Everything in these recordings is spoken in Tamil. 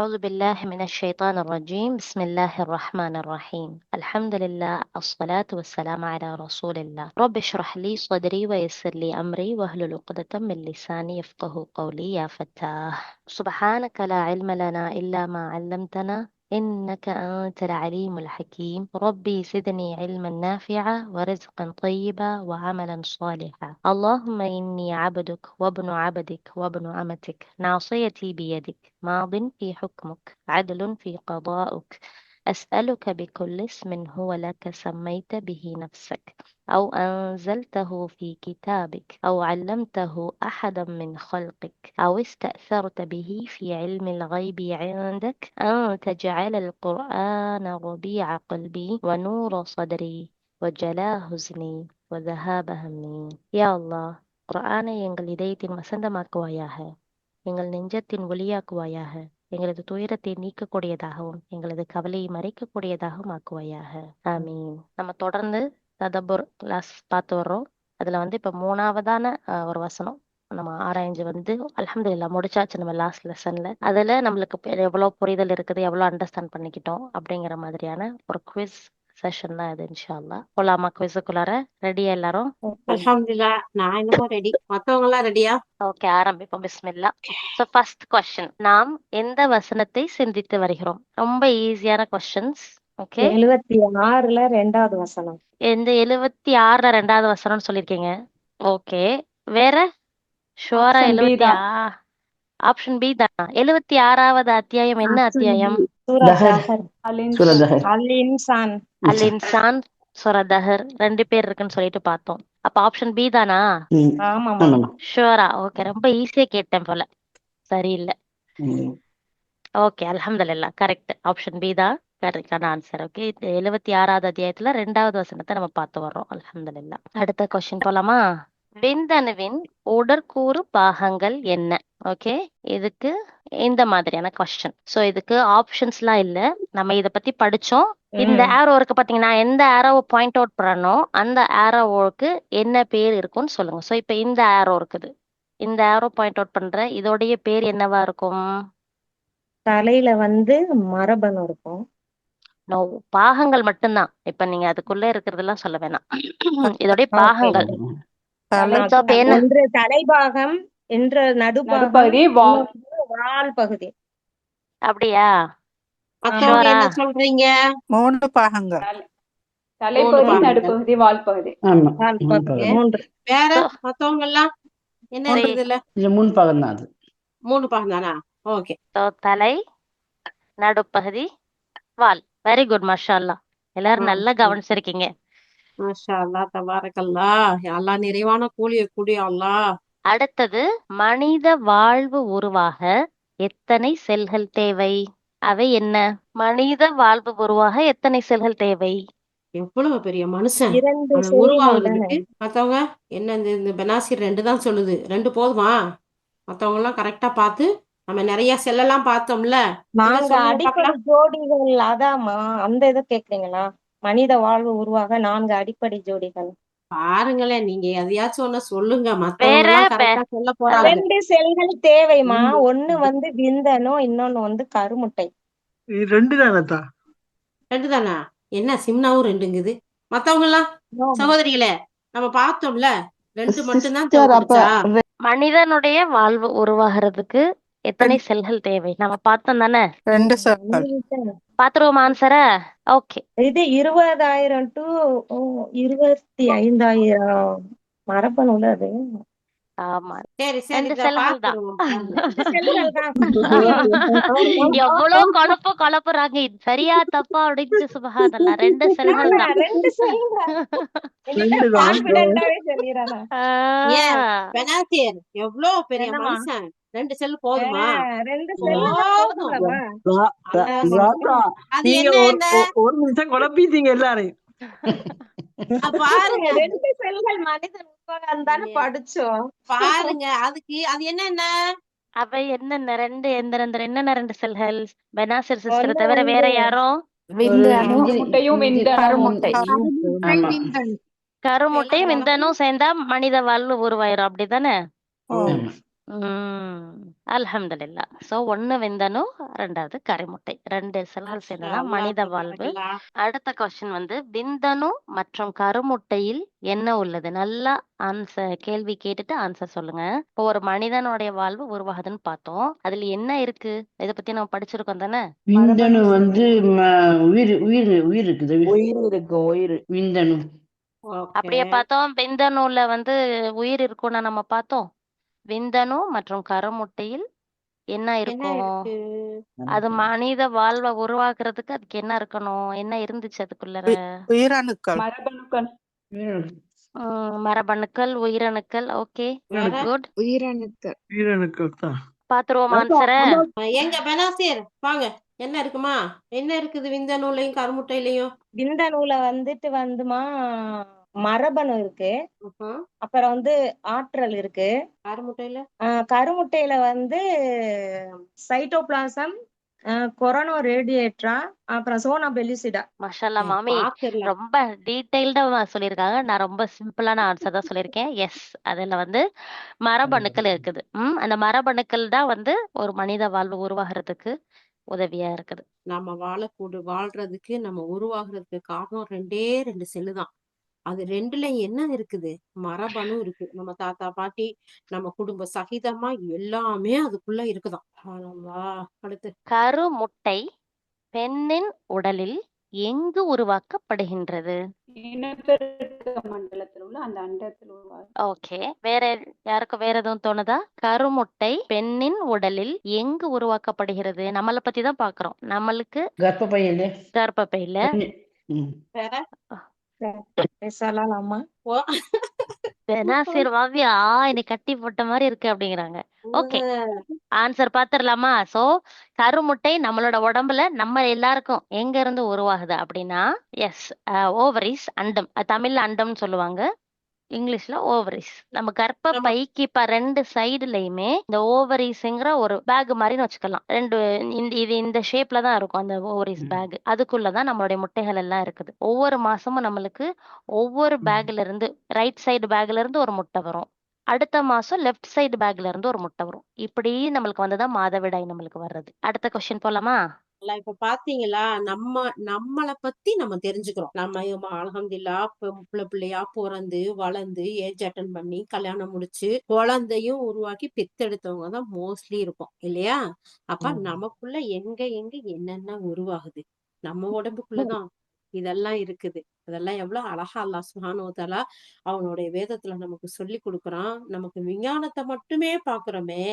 أعوذ بالله من الشيطان الرجيم بسم الله الرحمن الرحيم الحمد لله الصلاة والسلام على رسول الله رب اشرح لي صدري ويسر لي أمري واحلل عقدة من لساني يفقه قولي يا فتاح سبحانك لا علم لنا إلا ما علمتنا إنك أنت العليم الحكيم ربي زدني علما نافعا ورزقا طيبا وعملا صالحا اللهم إني عبدك وابن عبدك وابن أمتك ناصيتي بيدك ماض في حكمك عدل في قضاؤك أسألك بكل اسم هو لك سميت به نفسك أو أنزلته في كتابك أو علمته أحدا من خلقك أو استأثرت به في علم الغيب عندك أن تجعل القرآن ربيع قلبي ونور صدري وجلاء حزني وذهاب همي يا الله குர்ஆனை எங்கள் இதயத்தின் வசந்தமாக்குவாயாக, எங்கள் நெஞ்சத்தின் ஒளியாக்குவாயாக, எங்களது துயரத்தை நீக்கக்கூடியதாகவும் எங்களது கவலையை மறைக்கக்கூடியதாகவும் ஆக்குவாயாக. ஆமீன். நம்ம தொடர்ந்து ததபுர் கிளாஸ் பார்த்து வர்றோம். அதுல இப்ப மூணாவதான ஒரு வசனம் நம்ம ஆராய்ஞ்சு அல்ஹம்துலில்லாஹ் முடிச்சாச்சு நம்ம லாஸ்ட் லெசன்ல. அதுல நம்மளுக்கு எவ்வளவு புரிதல் இருக்குது, எவ்வளவு அண்டர்ஸ்டாண்ட் பண்ணிக்கிட்டோம் அப்படிங்கிற மாதிரியான ஒரு குவிஸ் செஷன் தான் இது. இன்ஷா அல்லாஹ் போலாமா குவிஸுக்குள்ளார? ரெடியா எல்லாரும்? அல்ஹம்துலில்லாஹ். நான் என்னமோ ரெடி. மத்தவங்க எல்லாம் ரெடியா? ஓகே, ஆரம்பிப்போம். பிஸ்மில்லா. ஸோ ஃபர்ஸ்ட் கொஸ்டின், நாம் எந்த வசனத்தை சிந்தித்து வருகிறோம்? ரொம்ப ஈஸியான கொஸ்டின்ஸ். ஓகே, 76ல 2வது வசனம். இந்த 76ல 2வது வசனம்னு சொல்லியிருக்கீங்க. ஓகே, வேற ஷுவரா? Option B 70 தான். ஆப்ஷன் பி தானா? 76வது அத்தியாயம் என்ன அத்தியாயம்? சூரா தஹர். தஹர். அலின்ஸ். சூரா தஹர். அல் இன்சான். அல் இன்சான் சூரா தஹர். 2 பேர் இருக்குன்னு சொல்லிட்டு பார்த்தோம். அப்ப ஆப்ஷன் பி தானா? ஆமாமா. ஆமாம்மா. ஷுவரா? ஓகே, ரொம்ப ஈஸியா கேட்டேன் போல. சரியில்லை. ம். ஓகே, அல்ஹம்துலில்லாஹ், கரெக்ட். ஆப்ஷன் பி தான் கரெக்டான ஆன்சர். ஓகே, 76வது அத்தியாயத்துல 2வது வசனத்தை நம்ம பார்த்து வர்றோம். அல்ஹம்துலில்லாஹ். அடுத்த கொஸ்டின் போலாமா? விந்தணுவின் உடற்கூறு பாகங்கள் என்ன? ஓகே, இதுக்கு இந்த மாதிரியான கொஸ்டின். சோ இதுக்கு ஆப்ஷன்ஸ்லாம் இல்ல, நம்ம இத பத்தி படிச்சோம். இந்த ஆரோ இருக்கு பாத்தீங்கன்னா, எந்த ஆரோவை பாயிண்ட் அவுட் பண்ணணும் அந்த ஆரோவுக்கு என்ன பேர் இருக்கும்னு சொல்லுங்க. சோ இப்ப இந்த ஆரோ இருக்குது, இந்த ஆரோ பாயிண்ட் அவுட் பண்ற இதோடைய பேர் என்னவா இருக்கும்? தலையில மரபணு இருக்கும். நோ, பாகங்கள் மட்டும்தான். இப்ப நீங்க அதுக்குள்ள இருக்கிறதெல்லாம் சொல்ல வேணாம். இதோடைய ஓகே. பாகங்கள். தலை So, அப்ப என்ன? ஒன்று தலைபாகம், என்ற நடுபாகம், நடுப்பகுதி, வால். இன்னொன்று வால் பகுதி. அப்படியா? மத்தவங்க ஷுவரா? என்ன சொல்றீங்க? 3 பாகங்கள். தலைப்பகுதி, பாகங்கள். நடுப்பகுதி, வால் பகுதி. ஆமா. வால் மூணு பகுதி. பாகம். 3. வேற So, மத்தவங்க எல்லாம் என்ன சரி. இருக்குது இதுல? இல்ல 3 பாகம் தான் அது. 3 பாகம் தானா? ஓகே. So, தலை, நடுப்பகுதி, வால். வெரி குட், மாஷா அல்லாஹ். எல்லாரும் நல்லா கவனிச்சிருக்கீங்க. மாஷா அல்லாஹ், தபாரக்கல்லாஹ். யா அல்லாஹ், நிறைவான கூலியை குடி அல்லாஹ். அடுத்தது, மனித வாழ்வு உருவாக எத்தனை செல்கள் தேவை? அவை என்ன? மனித வாழ்வு உருவாக எத்தனை செல்கள் தேவை? எவ்வளவு பெரிய மனுஷன் 2 அவன் செல்கள் தானே. உருவாகுறதுக்கு. மத்தவங்க என்ன? இந்த பெனாசிர் 2 தான் சொல்லுது. 2 போதுமா? மத்தவங்க எல்லாம் கரெக்டா பார்த்து, நம்ம நிறைய செல்லெல்லாம் பார்த்தோம்ல. இதை நாங்க சொல்லுங்க அடிப்படை பார்க்கலாம். ஜோடிகள், அதாம்மா அந்த இதை கேக்குறீங்களா? மனித வாழ்வு உருவாக 4 அடிப்படை ஜோடிகள். பாருங்களேன், நீங்க எதையாச்சும் ஒண்ணு சொல்லுங்க. மத்தவங்க வேற எல்லாம் கரெக்டா சொல்ல போறாங்க. 2 செல்கள் தேவைமா. ம். ஒண்ணு விந்தணு, இன்னொன்னு கருமுட்டை. இது 2 தானத்தா? 2 தானா? என்ன சிம்னாவும் 2ங்குது? மத்தவங்க எல்லாம் சகோதரிகளே, நம்ம பார்த்தோம்ல, 2 மட்டும்தான் சிஸ்டர், அப்ப தேவைப்படுச்சா? மனிதனுடைய வாழ்வு உருவாகிறதுக்கு எத்தனை செல்கள் தேவை? நம்ம பார்த்தோம் தானே? 2 செல்கள். பாத்துருவோம் ஆன்சர. ஓகே, இது 20,000 to 25,000 மரபணுல அது. ஆமா, சரி சரி, 2 இத செல்கள் தான். பார்த்துருவோம். பாருங்க. 2 செல்கள் தான். எவ்வளவு குழப்புறாங்க. இது சரியா தப்பா அப்படின்னு சுபஹானல்லாஹ். 2 செல்கள் தான். 2 செல்கள். 2 தான். கான்பிடென்டாவே சொல்லிடுறேன். ஏன் ஆ, பெனாசிர் எவ்வளவு பெரிய என்னம்மா? மனுஷன், 2 செல் போதுமா? 2 செல்கள் போதும். போதுமா? ராதா, அது நீங்க என்ன ஒரு என்ன? ஒரு நிமிஷம் குழப்பிட்டீங்க எல்லாரையும். பாருங்க 2 செல்கள் மனிதன் உருவாகம் தானே படிச்சோம். பாருங்க, அதுக்கு அது என்ன? அவை என்னென்ன 2 என்னென்ன 2 செல்கள்? பெனாசிர் சிஸ்டர் ஒண்ணு தவிர வேற யாரும்? விந்தணு, முட்டையும் விந்தணுவும். கருமுட்டை. கருமுட்டையும் விந்தனும் சேர்ந்தா மனித வாழ்வு உருவாயிரும், அப்படிதானே? ஓ. ஆமா. அல்ஹம்துலில்லாஹ். ஸோ ஒண்ணு விந்தணு, ரெண்டாவது கருமுட்டை. 2 செல்கள் மாஷா சேர்ந்ததான் அல்லாஹ் மனித வாழ்வு. தபாரக்கல்லாஹ். அடுத்த கொஸ்டின் வந்து விந்தணு மற்றும் கருமுட்டையில் என்ன உள்ளது? நல்லா கேள்வி கேட்டுட்டு ஆன்சர் சொல்லுங்க. இப்போ ஒரு மனிதனுடைய வாழ்வு உருவாகுதுன்னு பார்த்தோம். அதுல என்ன இருக்கு? இத பத்தி நம்ம படிச்சிருக்கோம் தானே? விந்தணு வந்து உயிர் உயிர் உயிர் இருக்குது. உயிர் இருக்கும் உயிர். விந்தணு ஓகே. அப்படியே பார்த்தோம். விந்தணுல வந்து உயிர் இருக்கும்னா நம்ம பார்த்தோம். விந்தணு மற்றும் கருமுட்டையில் என்ன என்ன இருக்கும்? இருக்கு? அது மனித வாழ்வை உருவாக்குறதுக்கு அதுக்கு என்ன இருக்கணும்? என்ன இருந்துச்சு அதுக்குள்ளற? உயிரணுக்கள். மரபணுக்கள். மரபணுக்கள், உயிரணுக்கள். ஓகே, வேற? குட். உயிரணுக்கள். உயிரணுக்கள் தான். பாத்துருவோம் தாத்தா, ஆன்சரை. அம்மா, எங்க பெனாசிர் வாங்க. என்ன இருக்குமா? என்ன இருக்குது விந்தணுலையும் கருமுட்டையிலையும்? விந்தணுல வந்துமா மரபணு இருக்கு, ம்ஹும். அப்புறம் வந்து ஆற்றல் இருக்கு. கருமுட்டையில கருமுட்டையில வந்து சைட்டோபிளாசம், கொரோனோ ரேடியேட்ரா, அப்புறம் சோனா பெலிசிடா. மஷாலா மாமி, பாத்துடலாம். ரொம்ப டீடைல்டா சொல்லியிருக்காங்க. நான் ரொம்ப சிம்பிளான ஆன்சர் தான் சொல்லியிருக்கேன். எஸ், அதுல வந்து மரபணுக்கள் இருக்குது. அந்த மரபணுக்கள் தான் வந்து ஒரு மனித வாழ்வு உருவாகிறதுக்கு உதவியா இருக்குது. நம்ம வாழ்றதுக்கு நம்ம உருவாகிறதுக்கு காரணம் 2 செல்லு தான். அது 2ல என்ன இருக்குது? மரபணு இருக்கு. நம்ம தாத்தா பாட்டி நம்ம குடும்ப சகிதமா எல்லாமே அதுக்குள்ள இருக்குதாம். அடுத்து கருமுட்டை பெண்ணின் உடலில் எங்கு உருவாக்கப்படுகின்றது? இனப்பெருக்க மண்டலத்தில் உள்ள அந்த அண்டத்தில் உருவாகும். ஓகே, வேற யாருக்கும் வேற எதுவும் தோணுதா? கருமுட்டை பெண்ணின் உடலில் எங்கு உருவாக்கப்படுகிறது? நம்மளை பத்தி தான் பாக்குறோம். நம்மளுக்கு கர்ப்பப்பையில கர்ப்பப்பையில. வேற பேசலாமா? ஓ. பெனாசிர் வாவியா என்னை கட்டி போட்ட மாதிரி இருக்கு அப்படிங்கிறாங்க. Okay, answer பாத்துடலாமா? சோ கருமுட்டை நம்மளோட உடம்புல நம்ம எல்லாருக்கும் எங்க இருந்து உருவாகுது அப்படின்னா, எஸ், ஓவரிஸ், அண்டம். தமிழ்ல அண்டம்னு சொல்லுவாங்க, இங்கிலீஷ்ல ஓவரிஸ். நம்ம கர்ப்பப்பைக்கு இப்ப 2 சைடுலயுமே இந்த ஓவரிஸ்ங்கிற ஒரு பேக் மாதிரின்னு வச்சுக்கலாம். இது இந்த ஷேப்ல தான் இருக்கும் அந்த ஓவரிஸ் பேக். அதுக்குள்ளதான் நம்மளுடைய முட்டைகள் எல்லாம் இருக்குது. ஒவ்வொரு மாசமும் நம்மளுக்கு ஒவ்வொரு பேக்ல இருந்து, ரைட் சைடு பேக்ல இருந்து ஒரு முட்டை வரும். அடுத்த மாசம் லெஃப்ட் சைடு பேக்ல இருந்து ஒரு முட்டை வரும். இப்படி நம்மளுக்கு வந்துதான் மாதவிடாய் நம்மளுக்கு வர்றது. அடுத்த கொஸ்டின் போலாமா? இப்ப பாத்தீங்களா, நம்மளை பத்தி நம்ம தெரிஞ்சுக்கிறோம். நம்ம அல்ஹம்துலில்லாஹ் பிள்ளையா பிறந்து வளர்ந்து ஏஜ் அட்டன் பண்ணி கல்யாணம் முடிச்சு குழந்தையும் உருவாக்கி பெத்தெடுத்தவங்க தான் மோஸ்ட்லி இருக்கும் இல்லையா? அப்ப நமக்குள்ள எங்க என்னென்ன உருவாகுது? நம்ம உடம்புக்குள்ளதான் இதெல்லாம் இருக்குது. அதெல்லாம் எவ்வளவு அழகா அல்லாஹ் சுப்ஹானஹு வ தஆலா அவனுடைய வேதத்துல நமக்கு சொல்லி கொடுக்குறான். நமக்கு விஞ்ஞானத்தை மட்டுமே பாக்குறோமே,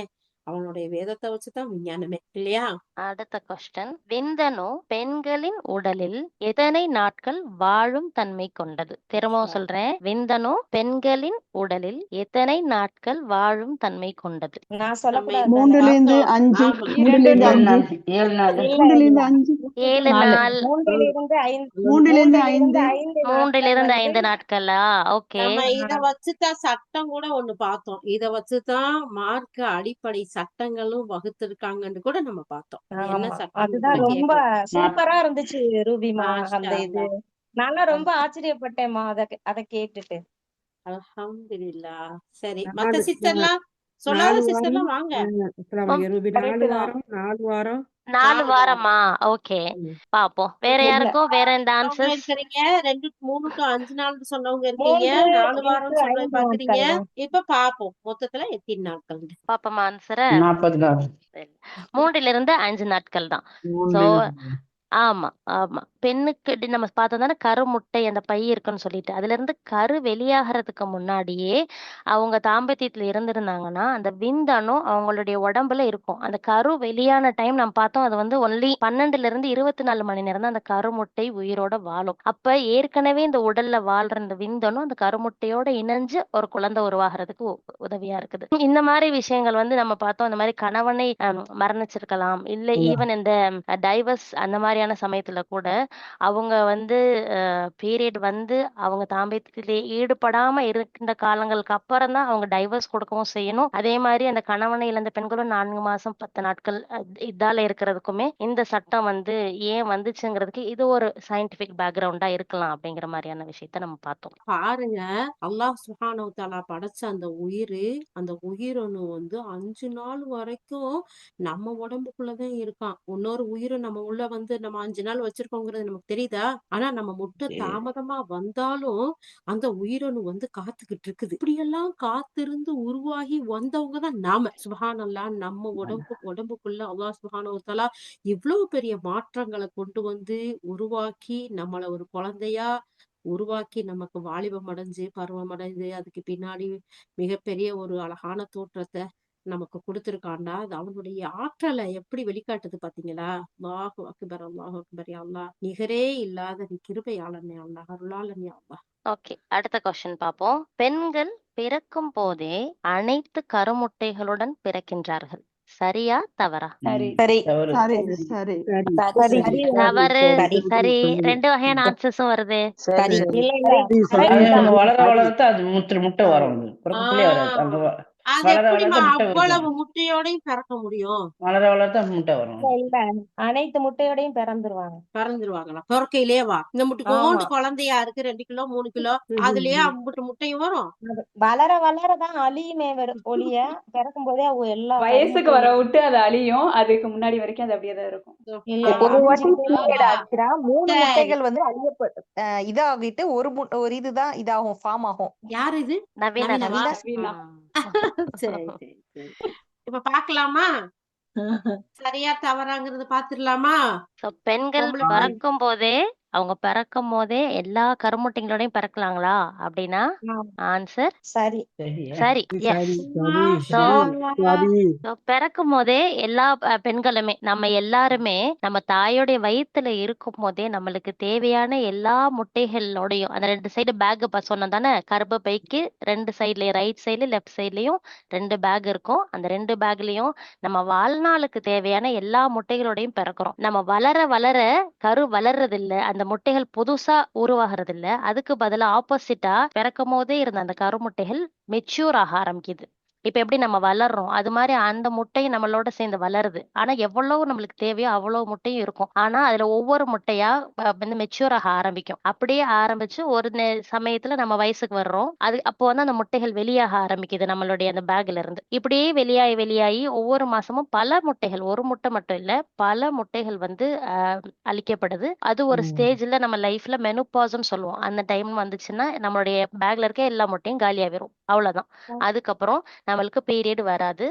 அவனுடைய வேதத்தை வச்சுதான் விஞ்ஞானமே இல்லையா? அடுத்த கொஸ்டின், விந்தணு பெண்களின் உடலில் எத்தனை நாட்கள் வாழும் தன்மை கொண்டது? திரும்பவும் சொல்றேன், விந்தணு பெண்களின் உடலில் எத்தனை நாட்கள் வாழும் தன்மை கொண்டது? நான் சொல்லக்கூடாது. 3லிருந்து 5. 3லிருந்து 5. 7 நாள் 3லிருந்து 5. 7 நாள். 3லிருந்து 5. 3லிருந்து 5. 3லிருந்து 5 நாட்களா? ஓகே, நம்ம இத வச்சுதான் சட்டம் கூட ஒண்ணு பார்த்தோம். இத வச்சுதான் மார்க்க அடிப்படை சட்டங்களும் வகுத்திருக்காங்கன்னு கூட நம்ம பார்த்தோம். என்ன ஆமா, சட்டம் அதுதான் ரொம்ப சூப்பரா இருந்துச்சு ரூபிமா. அந்த இது நான்லாம் ரொம்ப ஆச்சரியப்பட்டேன்மா அத கேட்டுட்டு. அல்ஹம்துலில்லாஹ். சரி, மத்த சிஸ்டர்லாம் சொல்லாத சிஸ்டர்லாம் வாங்க. 4 வாரமா? ஓகே, பாப்போம். வேற யாருக்கும் வேற எந்த ஆன்சர்ஸ்? இருக்கிறீங்க 3 to 5 நாள் சொன்னவங்க இருக்கீங்க, 4 வாரம் சொல்ல பாக்குறீங்க. இப்ப பாப்போம் மொத்தத்துல எத்தனை நாட்கள் பாப்போமா ஆன்சரை? 40 நாள். 3லிருந்து 5 நாட்கள் தான். சோ ஆமா ஆமா, பெண்ணுக்கு நம்ம பார்த்தோம் தானே கருமுட்டை அந்த பை இருக்குன்னு சொல்லிட்டு, அதுல இருந்து கரு வெளியாகிறதுக்கு முன்னாடியே அவங்க தாம்பத்தியத்துல இருந்திருந்தாங்கன்னா அந்த விந்தணு அவங்களுடைய உடம்புல இருக்கும். அந்த கரு வெளியான டைம் நம்ம பார்த்தோம், அது வந்து ஒன்லி 12ல இருந்து 24 மணி நேரம் தான் அந்த கருமுட்டை உயிரோட வாழும். அப்ப ஏற்கனவே இந்த உடல்ல வாழ்ற இந்த விந்தணு அந்த கருமுட்டையோட இணைஞ்சு ஒரு குழந்தை உருவாகிறதுக்கு உதவியா இருக்குது. இந்த மாதிரி விஷயங்கள் வந்து நம்ம பார்த்தோம். இந்த மாதிரி கணவனை மரணிச்சிருக்கலாம், இல்ல ஈவன் இந்த டைவர்ஸ் அந்த மாதிரியான சமயத்துல கூட அவங்க வந்து பீரியட் வந்து அவங்க தாம்பத்தியத்திலே ஈடுபடாம இருக்கின்ற காலங்களுக்கு அப்புறம் தான் அவங்க டைவர்ஸ் கொடுக்கவும் செய்யணும். அதே மாதிரி அந்த கணவனை இழந்த பெண்களும் 4 மாசம் 10 நாட்கள் இதால இருக்கிறதுக்குமே இந்த சட்டம் வந்து ஏன் வந்துச்சுங்கிறதுக்கு இது ஒரு சயின்டிபிக் பேக்ரவுண்டா இருக்கலாம் அப்படிங்கிற மாதிரியான விஷயத்த நம்ம பார்த்தோம். பாருங்க, அல்லாஹ் சுப்ஹானஹு வ தஆலா படைச்ச அந்த அந்த உயிரணு வந்து 5 நாள் வரைக்கும் நம்ம உடம்புக்குள்ளதான் இருக்கான். இன்னொரு உயிரை நம்ம உள்ள வந்து நம்ம 5 நாள் வச்சிருக்கோங்கிறது நமக்கு தெரியுதா? ஆனா நம்ம முட்டை தாமதமா வந்தாலும் அந்த உயிரணு வந்து காத்துக்கிட்டு இருக்குது. இப்படியெல்லாம் காத்திருந்து உருவாகி வந்தவங்க தான் நாம. சுப்ஹானல்லாஹ், நம்ம உடம்புக்குள்ள அல்லாஹ் சுப்ஹானஹு வ தஆலா இவ்வளவு பெரிய மாற்றங்களை கொண்டு வந்து உருவாக்கி நம்மள ஒரு குழந்தையா உருவாக்கி நமக்கு வாலிபம் அடைஞ்சு பருவம் அடைஞ்சு அதுக்கு பின்னாடி மிகப்பெரிய ஒரு அழகான தோற்றத்தை நமக்கு கொடுத்திருக்காண்டா. அது அவனுடைய ஆற்றலை எப்படி வெளிக்காட்டுது பாத்தீங்களா? அல்லாஹு அக்பர், அல்லாஹு அக்பர், யா அல்லாஹ். நிகரே இல்லாத நீ கிருபையாளன் யா அல்லாஹ், அருளாளன் யா அல்லாஹ். ஓகே, அடுத்த கொஸ்டின் பார்ப்போம். பெண்கள் பிறக்கும் போதே அனைத்து கருமுட்டைகளுடன் பிறக்கின்றார்கள், சரியா தவறா? சரி. சரி தவறு. சரி சரி சரி தவறு. சரி சரி, 2 வகையான ஆன்சர்ஸும் வருது. சரி இல்ல இல்ல அது correct நம்ம தான். வளர வளரத்தான் அது முட்டை வரும். அது பிறக்கக்குள்ளே வராது. அங்க அது வளர எப்படிம்மா வளர முட்டை அவ்வளவு இருக்கும். முட்டையோடையும் பிறக்க முடியும்? வளர வளரத்தான் முட்டை வரும். இல்ல அனைத்து முட்டையோடையும் பிறந்துருவாங்க. பறந்துருவாங்களா பிறக்கையிலேயே? வா, இந்த முட்டைக்கோண்டு குழந்தையா இருக்கு, 2 கிலோ 3 கிலோ, அதுலயே அம்புட்டு முட்டையும் வரும். அது வளர வளரதான் அழியுமே ஒழிய பிறக்கும் போதே அவங்க எல்லா வயசுக்கு வர விட்டு அது அழியும். அதுக்கு முன்னாடி வரைக்கும் அது அப்படியே தான் இருக்கும். இல்ல ஒரு வாட்டி அழிஞ்சுக்கிட்டே தான் பீரியட் வரும். ஆச்சுன்னா 3 சரி, முட்டைகள் வந்து இதாகிட்டு ஒரு இதுதான் இதாகும், ஃபார்ம் ஆகும். யாரு இது? நவீனா நவீனாவா? நவீனா. சரி சரி சரி. இப்ப பாக்கலாமா சரியா தவறாங்கிறது பாத்துடலாமா? So, பெண்கள் பொம்பளை பிள்ளை பிறக்கும் போதே எல்லா கருமுட்டைகளோடையும் பிறக்கலாங்களா அப்படின்னா ஆமா. ஆன்சர் சரி சரியா? சரி, எஸ். மாஷா அல்லாஹ். பிறக்கும் போதே எல்லா பெண்களுமே நம்ம எல்லாருமே நம்ம தாயோடைய வயித்துல இருக்கும் போதே நம்மளுக்கு தேவையான எல்லா முட்டைகளோடையும் அந்த 2 சைடு பேக் சொன்னோம் தானே, கர்ப்பப்பைக்கு 2 சைட்லயும் ரைட் சைடுல லெஃப்ட் சைட்லயும் 2 பேக் இருக்கும். அந்த 2 பேக்லயும் நம்ம வாழ்நாளுக்கு தேவையான எல்லா முட்டைகளோடையும் பிறக்கிறோம். நம்ம வளர வளர கரு வளர்றது இல்ல, அந்த முட்டைகள் புதுசா உருவாகிறது இல்ல, அதுக்கு பதிலா ஆப்போசிட்டா பிறக்கும் போதே இருந்த அந்த கருமுட்டைகள் மெச்சூர் ஆக ஆரம்பிக்குது. இப்ப எப்படி நம்ம வளர்றோம் அது மாதிரி அந்த முட்டையும் நம்மளோட சேர்ந்து வளருது. ஆனா எவ்வளவு நம்மளுக்கு தேவையோ அவ்வளவு முட்டையும் இருக்கும். ஆனா அதுல ஒவ்வொரு முட்டையா வந்து மெச்சூர் ஆக ஆரம்பிக்கும். அப்படியே ஆரம்பிச்சு ஒரு சமயத்துல நம்ம வயசுக்கு வர்றோம். அப்போ வந்து அந்த முட்டைகள் வெளியாக ஆரம்பிக்குது நம்மளுடைய அந்த பேக்ல இருந்து. இப்படியே வெளியாகி ஒவ்வொரு மாசமும் பல முட்டைகள், ஒரு முட்டை மட்டும் இல்ல பல முட்டைகள் வந்து அழிக்கப்படுது. அது ஒரு ஸ்டேஜ்ல நம்ம லைஃப்ல மெனோபாஸ்ன்னு சொல்லுவோம். அந்த டைம் வந்துச்சுன்னா நம்மளுடைய பேக்ல இருக்க எல்லா முட்டையும் காலியாகிரும், அவ்வளவுதான். அதுக்கப்புறம் நம்மளுக்கு பீரியட் வராது,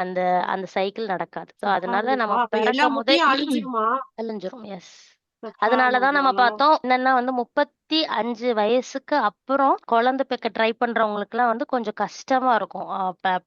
அந்த அந்த சைக்கிள் நடக்காது. ஸோ அதனால நம்ம சுப்ஹானல்லாஹ். அப்ப எல்லா பிறக்கும் போதே முட்டையும் அழிஞ்சிருமா? அழிஞ்சிரும். எஸ், அதனாலதான் நம்ம சுப்ஹானல்லாஹ். பார்த்தோம் என்னன்னா வந்து 35 வயசுக்கு அப்புறம் குழந்தை பெக்க ட்ரை பண்றவங்களுக்கு எல்லாம் வந்து கொஞ்சம் கஷ்டமா இருக்கும்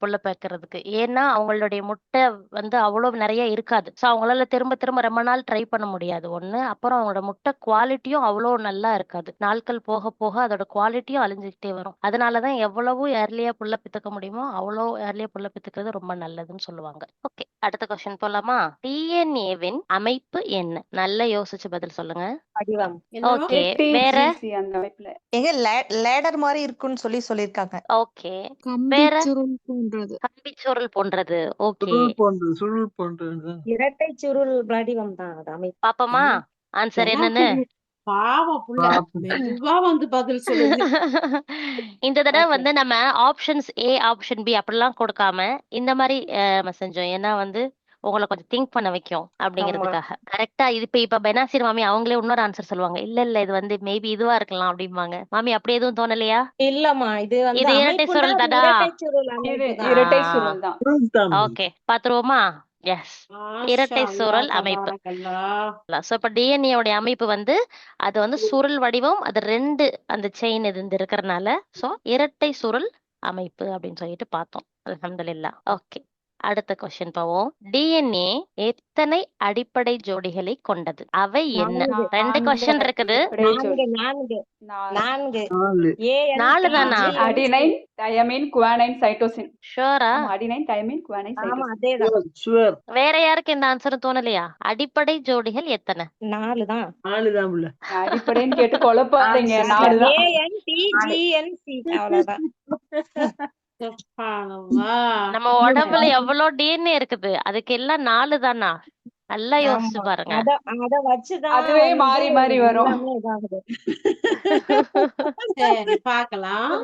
புள்ள பெக்கிறதுக்கு. ஏன்னா அவங்களுடைய முட்டை வந்து அவ்வளவு நிறைய இருக்காது. ஸோ அவங்களால திரும்ப திரும்ப ரொம்ப நாள் ட்ரை பண்ண முடியாது ஒண்ணு. அப்புறம் அவங்களோட முட்டை குவாலிட்டியும் அவ்வளோ நல்லா இருக்காது. நாட்கள் போக போக அதோட குவாலிட்டியும் அழிஞ்சுக்கிட்டே வரும். அதனாலதான் எவ்வளவு ஏர்லியா புள்ள பெத்துக்க முடியுமோ அவ்வளோ ஏர்லியா புள்ள பெத்துக்கிறது ரொம்ப நல்லதுன்னு சொல்லுவாங்க. ஓகே, அடுத்த கொஸ்டின் போலாமா? டிஎன்ஏவின் அமைப்பு என்ன? நல்லா யோசிச்சு பதில் சொல்லுங்க. வடிவம் என்னவா? ஓகே, வேற? ATGC அந்த அமைப்புல. எங்க லேடர் மாதிரி இருக்குன்னு சொல்லியிருக்காங்க. ஓகே, வேற? கம்பிச்சுருள் போன்றது. கம்பிச்சுருள் போன்றது. ஓகே, சுருள் போன்றது. இரட்டை சுருள் வடிவம் தான் அது அமைப்பு. பாப்போமா ஆன்சர் என்னன்னு? பாவம் புள்ள மெதுவா வந்து பதில் சொல்லுது. இந்த தடவை Okay. வந்து நம்ம ஆப்ஷன்ஸ் ஏ ஆப்ஷன் பி அப்படிலாம் கொடுக்காம இந்த மாதிரி நம்ம செஞ்சோம். ஏன்னா வந்து உங்களை கொஞ்சம் திங்க் பண்ண வைக்கும் அப்படிங்கிறதுக்காக. கரெக்டா இப்ப பெனாசிர் மாமி அவங்களே இன்னொரு ஆன்சர் சொல்லுவாங்க. இல்ல இது வந்து மேபி இதுவா இருக்கலாம் அப்படிம்பாங்க. மாமி அப்படி எதுவும் தோணலையா? இல்லம்மா இது வந்து இது இரட்டை அமைப்புன்னா சுருள் தானா? இரட்டை சுருள் இது அமைப்பு தான். இரட்டை சுருள் தான். ஓகே, பாத்துருவோமா? எஸ், இரட்டை மாஷா சுருள் அல்லாஹ், அமைப்பு. தபாரக்கல்லாஹ். சோ இப்ப டிஎன்ஏ உடைய அமைப்பு வந்து அது வந்து சுருள் வடிவம். அது 2 அந்த செயின் இது இருக்கிறதுனால சோ இரட்டை சுருள் அமைப்பு அப்படின்னு சொல்லிட்டு பார்த்தோம். அல்ஹம்துலில்லாஹ். ஓகே, அடுத்த கொஸ்டின் போவோம். டிஎன்ஏ எத்தனை அடிப்படை ஜோடிகளை கொண்டது? அவை என்ன? 2 கொஸ்டின் இருக்குது. அடிப்படை ஜோடி 4 4 4 4 தானா? Adenine thymine guanine cytosine. ஷூரா? ஆமா, அடினைன் தயமின் குவானைன் ஆமா சைட்டோசின். அதேதான். ஷுவர் வேற யாருக்கு இந்த ஆன்சர் தோணலையா? அடிப்படை ஜோடிகள் எத்தனை? 4 தான். 4 தான் புள்ள. அடிப்படைன்னு கேட்டு குழப்பாதீங்க. 4 தான். ANTGNC அவ்வளவுதான். நம்ம உடம்புல எவ்வளவு டிஎன்ஏ இருக்குது, அதுக்கு எல்லாம் 4 தானா? நல்லா யோசிச்சு ஆமா. பாருங்க. அத வச்சுதான் அதுவே வந்து மாறி மாறி வரும். எல்லாமே இதாகுது. சரி பார்க்கலாம்.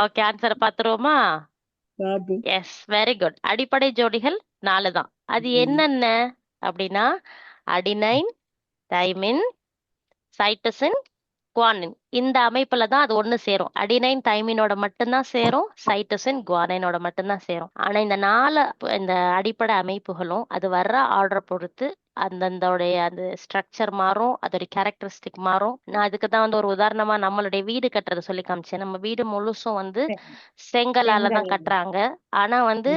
ஓகே, ஆன்சரை பாத்துருவோமா? பாப்பு. Yes, very good. அடிப்படை ஜோடிகள் 4 தான். அது என்னென்ன அப்படின்னா அடினைன், தைமின், சைட்டோசின், குவானின். இந்த அமைப்புல தான் அது ஒண்ணு சேரும். அடினைன் தைமினோட மட்டும்தான் சேரும், சைட்டோசின் குவானினோட மட்டும்தான் சேரும். ஆனா இந்த 4 இந்த அடிப்படை அமைப்புகளும் அது வர்ற ஆர்டர் பொறுத்து அந்தந்தோடைய அந்த ஸ்ட்ரக்சர் மாறும், அதோட கேரக்டரிஸ்டிக் மாறும். நான் அதுக்கு தான் வந்து ஒரு உதாரணமா நம்மளுடைய வீடு கட்டுறதை சொல்லி காமிச்சேன். நம்ம வீடு முழுசும் வந்து செங்கலால தான் கட்டுறாங்க. ஆனா வந்து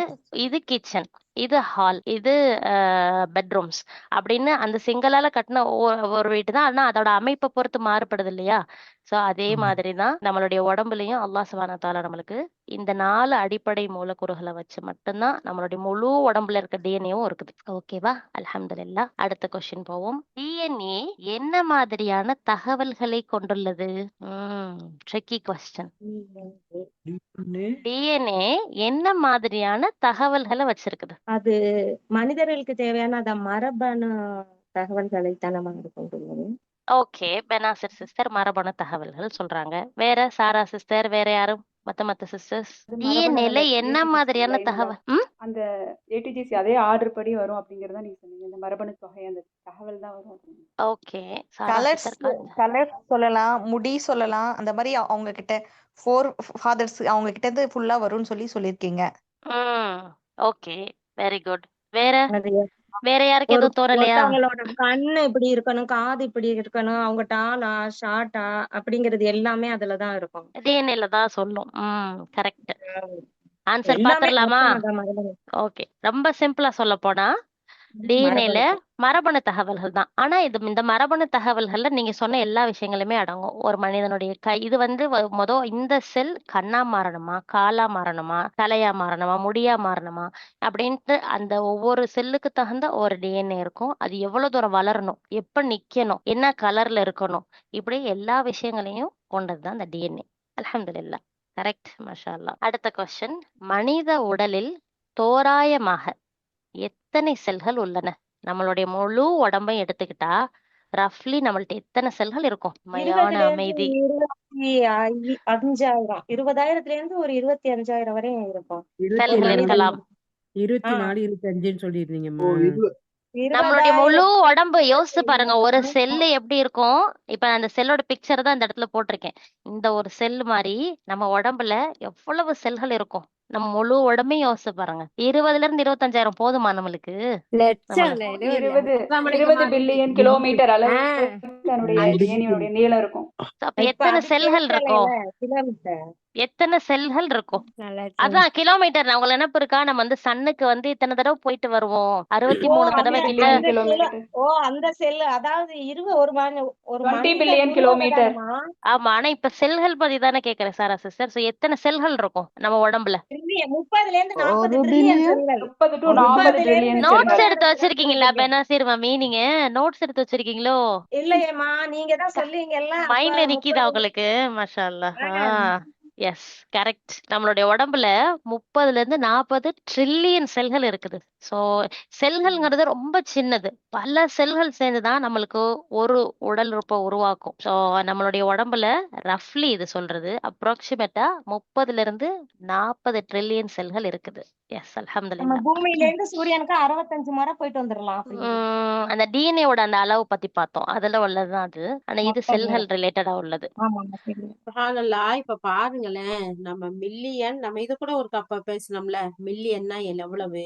இது கிச்சன், இது ஹால், இது பெட்ரூம்ஸ் அப்படின்னு அந்த செங்கலால கட்டின ஒரு வீடு தான். ஆனா அதோட அமைப்பை பொறுத்து மாறுபடுது இல்லையா? சோ அதே மாதிரி தான் நம்மளுடைய உடம்புலயும் அல்லாஹ் சுப்ஹானஹு வ தஆலா நம்மளுக்கு இந்த 4 அடிப்படை மூலக்கூறுகளை வச்சு மட்டும்தான் நம்மளுடைய முழு உடம்புல இருக்க டிஎன்ஏவும் இருக்குது. ஓகேவா? அல்ஹம்துலில்லாஹ். அடுத்த கொஸ்டின் போவோம். டிஎன்ஏ என்ன மாதிரியான தகவல்களை கொண்டுள்ளது? Tricky question. டிஎன்ஏ என்ன மாதிரியான தகவல்களை வச்சிருக்குது? அது மனிதர்களுக்கு தேவையான அந்த மரபணு தகவல்களை தான் நம்ம கொண்டுள்ளது. ஓகே, பெனாசிர் சிஸ்டர் மரபணு தகவல்கள் சொல்றாங்க. வேற சாரா சிஸ்டர், வேற யாரும் மத்த சிஸ்டர்ஸ்? டிஎன்ஏல என்ன மாதிரியான தகவல்? அந்த ஏடிஜிசி அதே ஆர்டர் படி வரும் அப்படிங்கறத நீங்க சொன்னீங்க. இந்த மரபணு தொகை அந்த தகவல் தான் வரும். ஓகே, சாரா கலர்ஸ் சிஸ்டர். கலர்ஸ் சொல்லலாம், முடி சொல்லலாம். அந்த மாதிரி அவங்க கிட்ட 4 ஃபாதர்ஸ் அவங்க கிட்ட இருந்து ஃபுல்லா வரும்னு சொல்லியிருக்கீங்க. Okay, very good. வேற அது வேற யாருக்கு எதுவும் தோணலையா? ஒருத்தவங்களோட கண்ணு இப்படி இருக்கணும், காது இப்படி இருக்கணும், அவங்க டாலா ஷார்ட்டா அப்படிங்கிறது எல்லாமே அதுலதான் இருக்கும். டிஎன்ஏல தான் சொல்லும். கரெக்ட். ஆன்சர் எல்லாமே பாத்துடலாமா? மொத்தம் அதான் மரபணு. ஓகே, ரொம்ப சிம்பிளா சொல்ல போனா டிஎன்ஏல மரபணு தகவல்கள் தான். ஆனா இந்த மரபணு தகவல்கள்ல நீங்க சொன்ன எல்லா விஷயங்களுமே அடங்கும். ஒரு மனிதனுடைய இது வந்து இந்த செல் கண்ணா மாறணுமா, காலா மாறணுமா, தலையா மாறணுமா, முடியா மாறணுமா அப்படின்ட்டு அந்த ஒவ்வொரு செல்லுக்கு தகுந்த ஒரு டிஎன்ஏ இருக்கும். அது எவ்வளவு தூரம் வளரணும், எப்ப நிக்கணும், என்ன கலர்ல இருக்கணும், இப்படி எல்லா விஷயங்களையும் கொண்டதுதான் இந்த டிஎன்ஏ. அல்ஹம்துலில்லாஹ். கரெக்ட், மாஷா அல்லாஹ். அடுத்த கொஸ்டின். மனித உடலில் தோராயமாக எத்தனை செல்கள் உள்ளன? நம்மளுடைய முழு உடம்பை எடுத்துக்கிட்டா ரஃப்லி நம்மள்ட்ட எத்தனை செல்கள் இருக்கும்? மயான அமைதி. 25,000 20,000 இருந்து ஒரு 25,000 வரை இருக்கும். செல்கள் இருக்கலாம். 24 25ன்னு சொல்லிருந்தீங்கம்மா. நம்மளுடைய முழு உடம்பு யோசிச்சு பாருங்க. ஒரு செல்லு எப்படி இருக்கும்? இப்ப அந்த செல்லோட பிக்சர் தான் இந்த இடத்துல போட்டிருக்கேன். இந்த ஒரு செல் மாதிரி நம்ம உடம்புல எவ்வளவு செல்கள் இருக்கும்? நம்ம முழு உடம்பையும் யோசிச்சு பாருங்க. 20,000 இருந்து 25,000 போதுமா நம்மளுக்கு? 20 பில்லியன் கிலோமீட்டர் அளவு தன்னுடைய நீளம் இருக்கும். அப்ப எத்தனை செல்கள் இருக்கும்? எத்தனை செல்கள் இருக்கும்? அதான் கிலோமீட்டர். உங்களை நினைப்பு இருக்கா? நம்ம வந்து சன்னுக்கு வந்து இத்தனை தடவை போயிட்டு வருவோம். 63 தடவை கிட்ட. அந்த செல் அதாவது 20 பில்லியன் கிலோமீட்டர். ஆமா, ஆனா இப்ப செல்கள் பத்தி தானே கேக்குறேன் சாரா சிஸ்டர். சோ எத்தனை செல்கள் இருக்கும் நம்ம உடம்புல? 30 இருந்து 40 ட்ரில்லியன் செல்கள். 30 to 40 ட்ரில்லியன். நோட்ஸ் எடுத்து வச்சிருக்கீங்களா பெனாசிர் மாமி? நீங்க நோட்ஸ் எடுத்து வச்சிருக்கீங்களோ? இல்லையேம்மா, நீங்க தான் சொல்லுவீங்கல்ல. மைண்ட்ல நிக்குதா உங்களுக்கு? மாஷா அல்லாஹ். Yes, correct. நம்மளுடைய உடம்புல 30ல இருந்து 40 ட்ரில்லியன் செல்கள் இருக்குது. சோ செல்கள்ங்கிறது ரொம்ப சின்னது. பல செல்கள் சேர்ந்துதான் நம்மளுக்கு ஒரு உடல் உறுப்பை உருவாக்கும். சோ நம்மளுடைய உடம்புல ரஃப்லி இது சொல்றது அப்ராக்சிமேட்டா 30ல இருந்து 40 ட்ரில்லியன் செல்கள் இருக்குது. எஸ், அல்ஹம்துலில்லாஹ். பூமியில இருந்து சூரியனுக்கு 65 முறை போயிட்டு வந்துடலாம். அந்த டிஎன்ஏவோட அந்த அளவு பத்தி பார்த்தோம். அதுல உள்ளதுதான் அது. ஆனா இது செல்கள் ரிலேட்டடா உள்ளது. இப்ப பாருங்களேன், நம்ம மில்லியன், நம்ம இது கூட ஒரு கப்ப பேசணும்ல, மில்லியன்னா எவ்வளவு,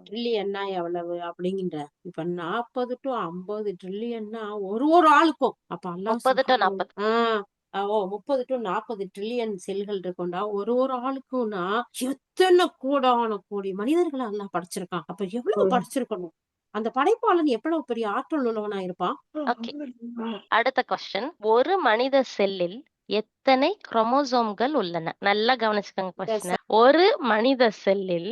ட்ரில்லியன்னா எவ்வளவு அப்படிங்கிற. இப்ப 40 to 50 ட்ரில்லியன்னா ஒரு ஆளுக்கும். அப்ப அல்லாஹ் 30 to 40. 30 to 40 ட்ரில்லியன் செல்கள் இருக்கும்டா. ஒரு ஒரு ஆளுக்கும்னா எத்தனை கோடான கோடி மனிதர்களை எல்லாம் படைச்சிருக்கான். அப்ப எவ்வளவு படைச்சிருக்கணும்? அந்த படைப்பாளன் எவ்வளவு பெரிய ஆற்றல் உள்ளவனா இருப்பான்? ஓகே, அடுத்த கொஸ்டின். ஒரு மனித செல்லில் எத்தனை குரோமோசோம்கள் உள்ளன? நல்லா கவனிச்சுக்கோங்க கொஸ்டின். ஒரு மனித செல்லில்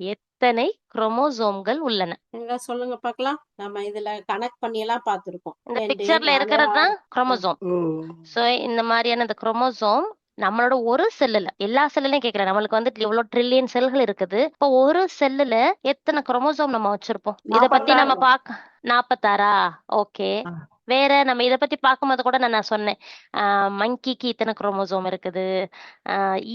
எத்தனை குரோமோசோம்கள் உள்ளன? நீங்க சொல்லுங்க பார்க்கலாம். நம்ம இதுல கனெக்ட் பண்ணி எல்லாம் பார்த்திருக்கோம். இந்த 2, பிக்சர்ல 4, இருக்கிறது தான் 6. குரோமோசோம். ஓ சோ இந்த மாதிரியான இந்த குரோமோசோம் நம்மளோட ஒரு செல்லுல, எல்லா செல்லுலயும் கேக்குறேன், நம்மளுக்கு வந்துட்டு எவ்வளவு ட்ரில்லியன் செல்கள் இருக்குது. இப்போ ஒரு செல்லுல எத்தனை குரோமோசோம் நம்ம வச்சிருப்போம்? இத பத்தி நம்ம 46. 46. ஓகே, ஆ. வேற நம்ம இத பத்தி பார்க்கும்போது கூட நான் சொன்னேன், மங்கிக்கு இத்தனை குரோமோசோம் இருக்குது,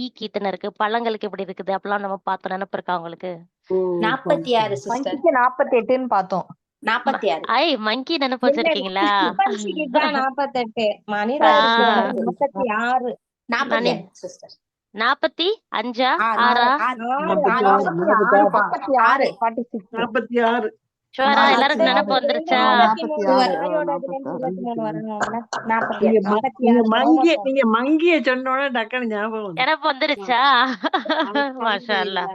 ஈக்கு இத்தனை இருக்கு, பழங்களுக்கு இப்படி இருக்குது, அப்படிலாம் நம்ம பார்த்த நினைப்பு இருக்கா உங்களுக்கு? ஓ 46 சிஸ்டர். மங்கிக்கு 48ன்னு பார்த்தோம். 46. ஐ மங்கி நினைப்பு இல்ல வச்சிருக்கீங்களா? சிம்பன்சிக்கு தான் 48, ஆ, மனிதருக்கு வந்து 46. Money 45 sister. 45 6 6 46 46 46 46 ஷுவரா? எல்லாருக்கும் நினைப்பு வந்துருச்சா? 23 தாயோட இதுல இருந்து 23 வரணும்ல. 46 நீங்க 46 குரோமோசோம். நீங்க மங்கிய சொன்னோட டக்குன்னு ஞாபகம் வந்து நினைப்பு வந்துருச்சா? மாஷா அல்லா.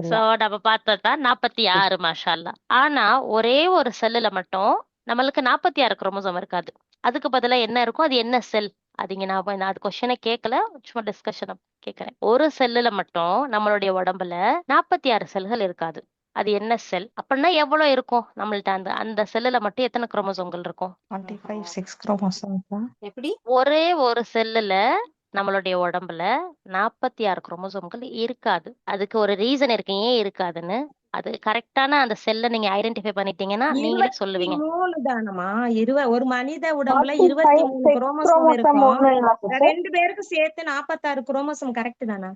சோ நம்ம பார்த்தா 46 மாஷா அல்லா. ஆனா ஒரே ஒரு செல்லுல மட்டும் நம்மளுக்கு 46 குரோமோசோம் இருக்காது. அதுக்கு பதிலா என்ன இருக்கும்? அது என்ன செல்? அதுங்க நான் அது கொஸ்டினை கேட்கல, சும்மா டிஸ்கஷன் கேட்கறேன். ஒரு செல்லுல மட்டும் நம்மளுடைய உடம்புல 46 செல்கள் இருக்காது. அது என்ன செல்? அப்படின்னா எவ்வளவு இருக்கும் நம்மள்ட்ட? அந்த அந்த செல்லுல மட்டும் எத்தனை குரோமோசோம்கள் இருக்கும்? 25 6 குரோமோசோம்ஸ். எப்படி? ஒரே ஒரு செல்லுல நம்மளுடைய உடம்புல 46 குரோமோசோம்கள் இருக்காது. அதுக்கு ஒரு ரீசன் இருக்கு ஏன் இருக்காதுன்னு. அது கரெக்டான அந்த செல்லை நீங்க ஐடென்டிஃபை பண்ணிட்டீங்கன்னா நீங்களே சொல்லுவீங்க. 23 தானமா? ஒரு மனித உடம்புல 23 குரோமோசோம் இருக்கும். ரெண்டு பேருக்கு சேர்த்து 46 குரோமோசோம். கரெக்ட் தானா?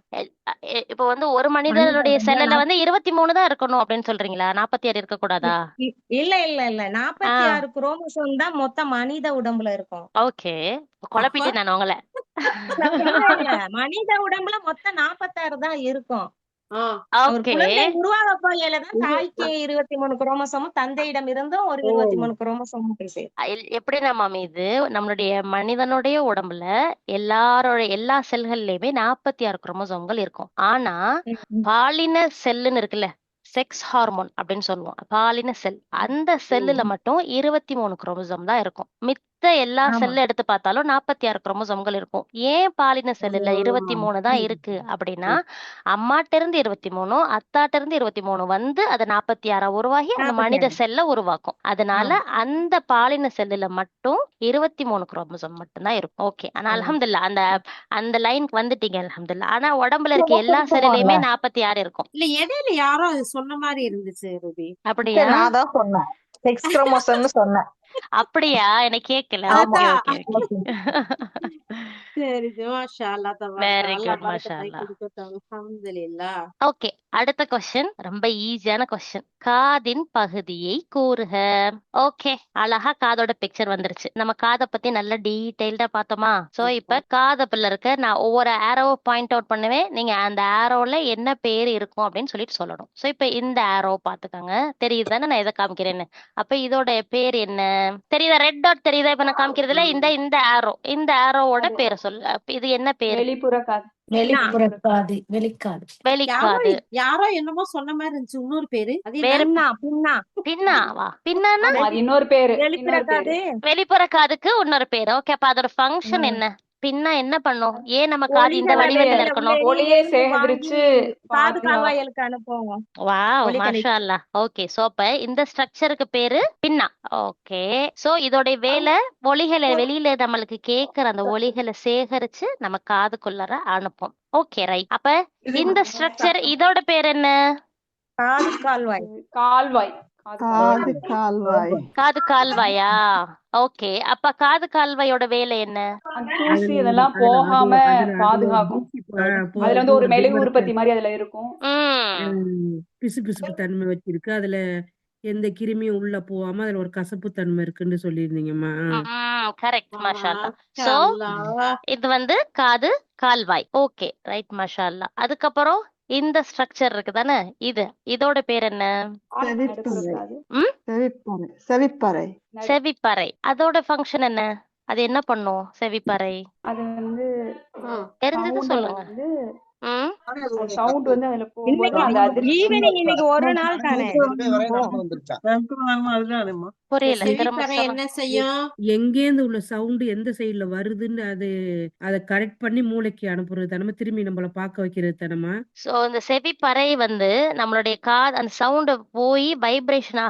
இப்போ வந்து ஒரு மனிதனுடைய செல்லுல வந்து 23 தான் இருக்கணும் அப்படின்னு சொல்றீங்களா? 46 இருக்க கூடாதா? இல்ல இல்ல இல்ல 46 குரோமோசோம் தான் மொத்த மனித உடம்புல இருக்கும். ஓகே, குழப்பிட்டேன் நான் உங்களை. இல்ல இல்ல மனித உடம்புல மொத்தம் 46 தான் இருக்கும். ஒரு ஓகே, குழந்தை உருவாக போயிலதான் தாய்க்கு 23 குரோமோசோமும் தந்தையிடம் இருந்தும் ஒரு 23 குரோமோசோமும் போய் சேரும். எப்படின்னா மாமி, இது நம்மளுடைய மனிதனுடைய உடம்புல எல்லா செல்கள்லயுமே 46 குரோமோசோம்கள் இருக்கும். ஆனா பாலின செல்லுன்னு இருக்குல்ல, செக்ஸ் ஹார்மோன் அப்படின்னு சொல்லுவோம், பாலின செல், அந்த செல்லுல மட்டும் 23 குரோமோசோம் தான் இருக்கும். மித்த எல்லா செல்ல எடுத்து பார்த்தாலும் 46 குரோமோசோம்கள் இருக்கும். ஏன் பாலின செல்லுல 23 தான் இருக்கு அப்படின்னா, அம்மாட்ட இருந்து 23, அத்தாட்ட இருந்து 23 வந்து அதை 46 உருவாகி அந்த மனித செல்ல உருவாக்கும். அதனால அந்த பாலின செல்லுல மட்டும் 23 குரோமோசோம் மட்டும்தான் இருக்கும். ஓகே, ஆனா அல்ஹம்துலில்லாஹ் அந்த லைனுக்கு வந்துட்டீங்க, அல்ஹம்துலில்லாஹ். ஆனா உடம்புல இருக்க எல்லா செல்லுலயுமே 46 இருக்கும். இல்ல இடையில யாரோ அது சொன்ன மாதிரி இருந்துச்சு ரூபி. அப்படியா? நான் தான் சொன்னேன் செக்ஸ் குரோமோசோம்னு சொன்னேன். அப்படியா? எனக்கு கேட்கல. Okay okay okay. சரி, மாஷா அல்லாஹ், தபாரக் வெரி அல்லாஹ் குட், மாஷா பரக்கத்தை அல்லாஹ். கொடுக்கட்டும். அல்ஹம்துலில்லாஹ். ஓகே, அடுத்த கொஸ்டின் ரொம்ப ஈஸியான கொஸ்டின். காதின் பகுதியை கூறுக. ஓகே, அழகா காதோட பிக்சர் வந்துருச்சு. நம்ம காதை பத்தி நல்லா டீடைல்டா பார்த்தோமா? சோ இப்ப காதுல இருக்க நான் ஒவ்வொரு ஆரோவை பாயிண்ட் அவுட் பண்ணுவேன். நீங்க அந்த ஆரோல என்ன பேர் இருக்கும் அப்படின்னு சொல்லிட்டு சொல்லணும். சோ இப்ப இந்த ஆரோ பாத்துக்கோங்க, தெரியுது தானே நான் எதை காமிக்கிறேன்னு? அப்ப இதோட பேர் என்ன தெரியுதா? ரெட் டாட் தெரியுதா? இப்ப நான் காமிக்கிறதுல இந்த ஆரோ, இந்த ஆரோவோட பேரை சொல்லு. அப்ப இது என்ன பேரு? வெளிப்புற காது. வெளிக்காது. வெளிக்காது. வெளிக்காது. யாரோ என்னமோ சொன்ன மாதிரி இருந்துச்சு. இன்னொரு பேரு அது வேற பின்னா பின்னா பின்னாவா? பின்னானா அது இன்னொரு பேரு. வெளிப்புற காது. வெளிப்புற காதுக்கு இன்னொரு பேரு. ஓகே, அப்ப அதோட ஃபங்க்ஷன் என்ன? பின்னா என்ன பண்ணும்? ஏன் நம்ம காது இந்த வடிவத்துல இருக்கணும்? ஒளியை சேகரிச்சு காது கால்வாய்களுக்கு அனுப்புவோம். வாவ், ஒலிகளை. மாஷா அல்லாஹ். ஓகே, சோ அப்ப இந்த ஸ்ட்ரக்சருக்கு பேரு பின்னா. ஓகே, சோ இதோட வேலை ஒலிகளை வெளியில நம்மளுக்கு கேக்குற அந்த ஒலிகளை சேகரிச்சு நம்ம காதுக்குள்ளர அனுப்பும். Okay right. அப்ப இந்த ஸ்ட்ரக்சர் இதோட பேர் என்ன? காது கால்வாய். கால்வாய். காது கால்வாய். காது கால்வாயா? ஓகே, அப்ப காது கால்வாயோட வேலை என்ன? அந்த தூசி இதெல்லாம் போகாம பாதுகாக்கும். அதுல வந்து ஒரு மெழுகு உற்பத்தி மாதிரி அதுல இருக்கும். பிசு பிசுப்பு தன்மை வச்சிருக்கு. அதுல எந்த கிருமியும் உள்ள போகாம அதுல ஒரு கசப்பு தன்மை இருக்குன்னு சொல்லியிருந்தீங்கம்மா. கரெக்ட், மாஷா அல்லாஹ். சோ இது வந்து காது கால்வாய். ஓகே ரைட், மாஷா அல்லாஹ். அதுக்கப்புறம் இந்த ஸ்ட்ரக்சர் இருக்கு தானே, இதோட பேர் என்ன? செவிப்பறை. செவிப்பறை. அதோட ஃபங்க்ஷன் என்ன? அது என்ன பண்ணும் செவிப்பறை? அது வந்து தெரிஞ்சது சவுண்ட சொல்லுங்க. வந்து ம் சவுண்ட் வந்து அதுல போகும்போது இன்னைக்கு அந்த அதிர்ச்சி ஈவினிங் இன்னைக்கு ஒரு நாள் தானே புரியல, திரும்ப செவிப்பறை சொல்லுங்க. என்ன செய்யும்? எங்கேருந்து உள்ள சவுண்ட் எந்த சைடுல வருதுன்னு அதை கரெக்ட் பண்ணி மூளைக்கு அனுப்புறது தானமா, திரும்பி நம்மள பார்க்க வைக்கிறது தானமா. ஸோ இந்த செவிப்பறை வந்து நம்மளுடைய அந்த சவுண்ட் போய் வைப்ரேஷன்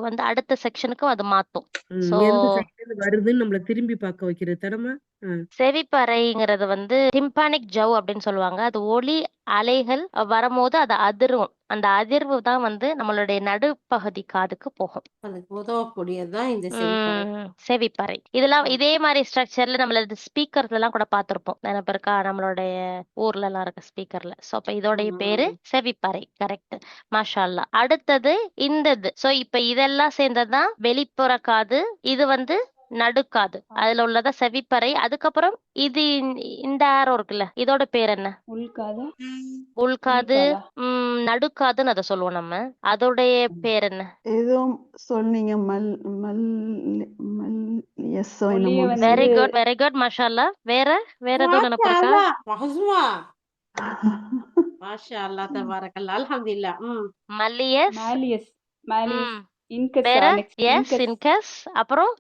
வந்து அடுத்த செக்ஷனுக்கும் அது மாத்தும். ஸோ எந்த சைடுல இருந்து வருதுன்னு நம்மள திரும்பி பார்க்க வைக்கிறது தானமா. செவிப்பறைங்கிறது வந்து டிம்பானிக் ஜவ் அப்படின்னு சொல்லுவாங்க. அது ஒலி அலைகள் வரும்போது அது அதிரும். அந்த அதிர்வு தான் வந்து நம்மளுடைய நடுப்பகுதி காதுக்கு போகும். அதுக்கு உதவக்கூடியதுதான் இந்த செவிப்பறை. செவிப்பறை இதெல்லாம் இதே மாதிரி ஸ்ட்ரக்சர்ல நம்மளது ஸ்பீக்கர்ல எல்லாம் கூட பார்த்திருப்போம். நினைப்பு இருக்கா? நம்மளுடைய ஊர்ல எல்லாம் இருக்க ஸ்பீக்கர்ல. சோ அப்ப இதோடைய பேரு செவிப்பறை. கரெக்ட். மாஷா அல்லாஹ். அடுத்தது இந்தது. சோ இப்ப இதெல்லாம் சேர்ந்ததுதான் வெளிப்புற காது. இது வந்து நடுக்காது. அதுல உள்ளதா செவிப்பறை. அதுக்கப்புறம் இது இந்த ஆரோ இருக்குல்ல, இதோட பேர் என்ன? உள்காது. உள்காது. நடுக்காதுன்னு அதை சொல்லுவோம் நம்ம. அதோடைய பேர் என்ன? எதுவும் சொன்னீங்க மல் மல் மல் எஸ்ஸோ ஒலிய என்னமோ. வந்து வெரி குட், வெரி குட். மாஷா அல்லாஹ். வேற எதுவும் நினைப்பு இருக்கா? மாஷா அல்லாஹ், தபாரக்கல்லாஹ், அல்ஹம்துலில்லாஹ். மல்லியஸ். மாலியஸ். மாலியஸ். இன்கஸ். வேற நெக்ஸ்ட் எஸ் இன்கஸ். அப்புறம்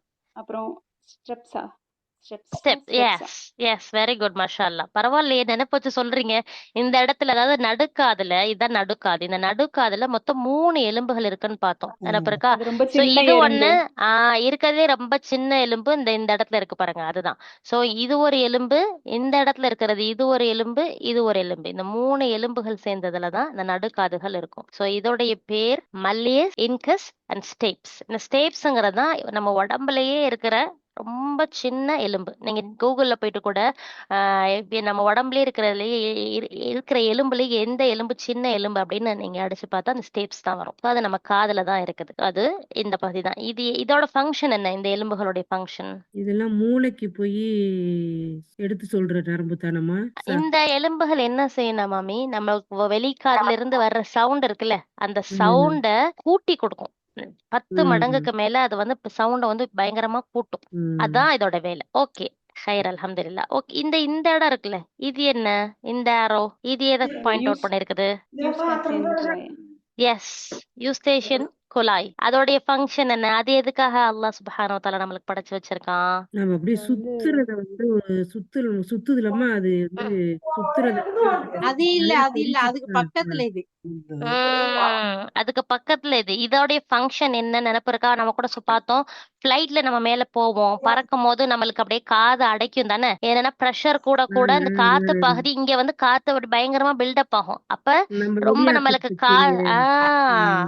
ஸ்டெப்ஸா. Step. Yes yes, very good. மாஷா அல்லாஹ். பரவாயில்லையே, நினைப்பு வச்சு சொல்றீங்க. இந்த இடத்துல அதாவது நடுக்காதுல, இதுதான் நடுக்காது. இந்த நடுக்காதுல மொத்தம் 3 எலும்புகள் இருக்குன்னு பார்த்தோம். நினைப்பு இருக்கா? அது ரொம்ப சோ சின்ன இது எலும்பு. ஒண்ணு இருக்கிறதே ரொம்ப சின்ன எலும்பு இந்த இடத்துல இருக்கு பாருங்க, அதுதான். சோ இது ஒரு எலும்பு, இந்த இடத்துல இருக்கிறது இது ஒரு எலும்பு, இது ஒரு எலும்பு. இந்த 3 எலும்புகள் சேர்ந்ததுலதான் இந்த நடுக்காதுகள் இருக்கும். சோ இதோடைய பேர் மல்லியஸ், இன்கஸ் அண்ட் ஸ்டேப்ஸ். இந்த ஸ்டேப்ஸ்ங்கிறது தான் நம்ம உடம்புலயே இருக்கிற ரொம்ப சின்ன எலும்பு. நீங்க கூகுள்ல போயிட்டு கூட நம்ம உடம்புலயே இருக்கிற எலும்புலயே எந்த எலும்பு சின்ன எலும்பு அப்படின்னு நீங்க அடிச்சு பார்த்தா அந்த ஸ்டேப்ஸ் தான் வரும். அது நம்ம காதுல தான் இருக்குது. அது இந்த பகுதி தான். இதோட ஃபங்க்ஷன் என்ன? இந்த எலும்புகளுடைய ஃபங்க்ஷன் இதெல்லாம் மூளைக்கு போய் எடுத்து சொல்ற நரம்பு தானமா. இந்த எலும்புகள் என்ன செய்யணும் மாமி? நம்ம வெளிக்காதுல இருந்து வர்ற சவுண்ட் இருக்குல்ல, அந்த சவுண்ட கூட்டி கொடுக்கும். 10 மடங்குக்கு மேல அது வந்து சவுண்ட வந்து பயங்கரமா கூட்டும். அதான் இதோட வேலை. ஓகே, ஹைர், அல்ஹம்துலில்லாஹ். ஓகே, இந்த இடம் இருக்குல்ல, இது என்ன? இந்த ஆரோ இது எதை பாயிண்ட் அவுட் பண்ணிருக்குது? எஸ், யூஸ்டேஷியன் குழாய். அதோடைய ஃபங்க்ஷன் என்ன? அது எதுக்காக அல்லாஹ் சுப்ஹானஹு வ தஆலா நம்மளுக்கு படைச்சு வச்சிருக்கான்? நம்ம அப்படியே சுத்துறத வந்து சுத்துதுலமா, அது வந்து சுத்துறத அது இல்ல, அது இல்ல, அதுக்கு பக்கத்துல இது. அதுக்கு பக்கத்துல இது. இதோடைய ஃபங்க்ஷன் என்ன நினைப்பு இருக்கா? நம்ம கூட பார்த்தோம். ஃபிளைட்ல நம்ம மேல போவோம், பறக்கும் போது நம்மளுக்கு அப்படியே காது அடைக்கும் தானே. ஏன்னா பிரஷர் கூட கூட அந்த காத்து பகுதி இங்க வந்து காத்து பயங்கரமா பில்டப் ஆகும். அப்ப ரொம்ப நம்மளுக்கு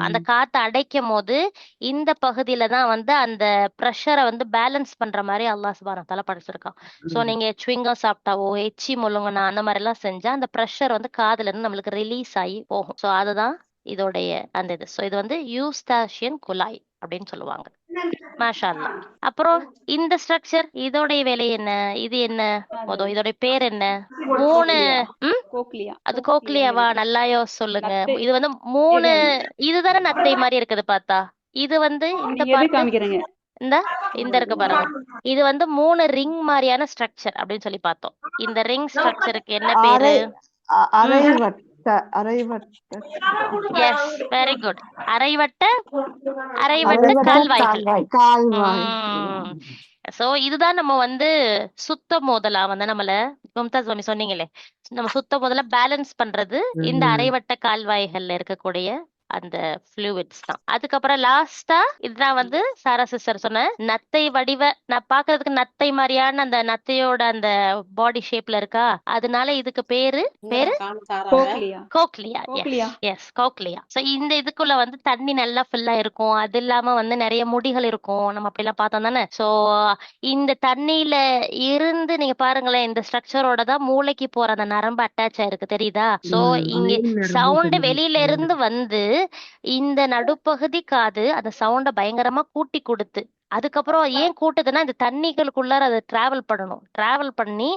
அந்த காத்து அடைக்கும் போது இந்த பகுதியில தான் வந்து அந்த ப்ரெஷரை வந்து பேலன்ஸ் பண்ற மாதிரி அல்லாஹ் சுப்ஹானஹு வ தஆலா படைச்சிருக்கான். சோ நீங்க சுவிங்கம் சாப்பிட்டாவோ எச்சி முழுங்கனா அந்த மாதிரி எல்லாம் செஞ்சா அந்த ப்ரெஷர் வந்து காதுல இருந்து நம்மளுக்கு ரிலீஸ் ஆகி போகும். சோ அதுதான் இதோடைய அந்த இது. சோ இது வந்து யூஸ்டாஷியன் குழாய் அப்படின்னு சொல்லுவாங்க. மாஷா அல்லாஹ். அப்புறம் இந்த ஸ்ட்ரக்சர் இதோடைய வேலை என்ன? இது என்ன இதோடைய பேர் என்ன? 3 அது கோக்லியாவா? நல்லாயோ சொல்லுங்க. இது வந்து 3 இதுதானே நத்தை மாதிரி இருக்குது பார்த்தா. இது வந்து இந்த இந்த இருக்கு பாருங்க. இது வந்து 3 ரிங் மாதிரியான ஸ்ட்ரக்சர் அப்படின்னு சொல்லி பார்த்தோம். இந்த ரிங் ஸ்ட்ரக்சருக்கு என்ன பேரு? Yes, very good. அரைவட்ட கால்வாய்கள். சோ இதுதான் நம்ம வந்து சுத்த முதலா வந்து நம்மள மும்தாஸ் மாமி சொன்னீங்களே, நம்ம சுத்த முதல்ல பேலன்ஸ் பண்றது இந்த அரைவட்ட கால்வாய்கள்ல இருக்கக்கூடிய அந்த ஃப்ளூயிட்ஸ் தான். அதுக்கப்புறம் லாஸ்டா இதுதான் வந்து சாரா சிஸ்டர் சொன்ன நத்தை வடிவ, நான் பாக்குறதுக்கு நத்தை மாதிரியான அந்த நத்தையோட அந்த பாடி ஷேப்ல இருக்கா, அதனால இதுக்கு பேரு கோக்லியா. எஸ், கோக்லியா. சோ இந்த இதுக்குள்ள வந்து தண்ணி நல்லா ஃபுல்லா இருக்கும். அது இல்லாம வந்து நிறைய முடிகள் இருக்கும். நம்ம அப்படி எல்லாம் பார்த்தோம் தானே. சோ இந்த தண்ணியில இருந்து நீங்க பாருங்களேன், இந்த ஸ்ட்ரக்சரோட தான் மூளைக்கு போற அந்த நரம்பு அட்டாச் ஆயிருக்கு, தெரியுதா? சோ இங்க சவுண்ட் வெளியில இருந்து வந்து இந்த நடுப்பகுதி காது அந்த சவுண்ட பயங்கரமா கூட்டி கொடுத்து, அதுக்கப்புறம் ஏன் கூட்டுதுன்னா இந்த தண்ணிகளுக்குள்ளார அது டிராவல் பண்ணணும். டிராவல் பண்ணி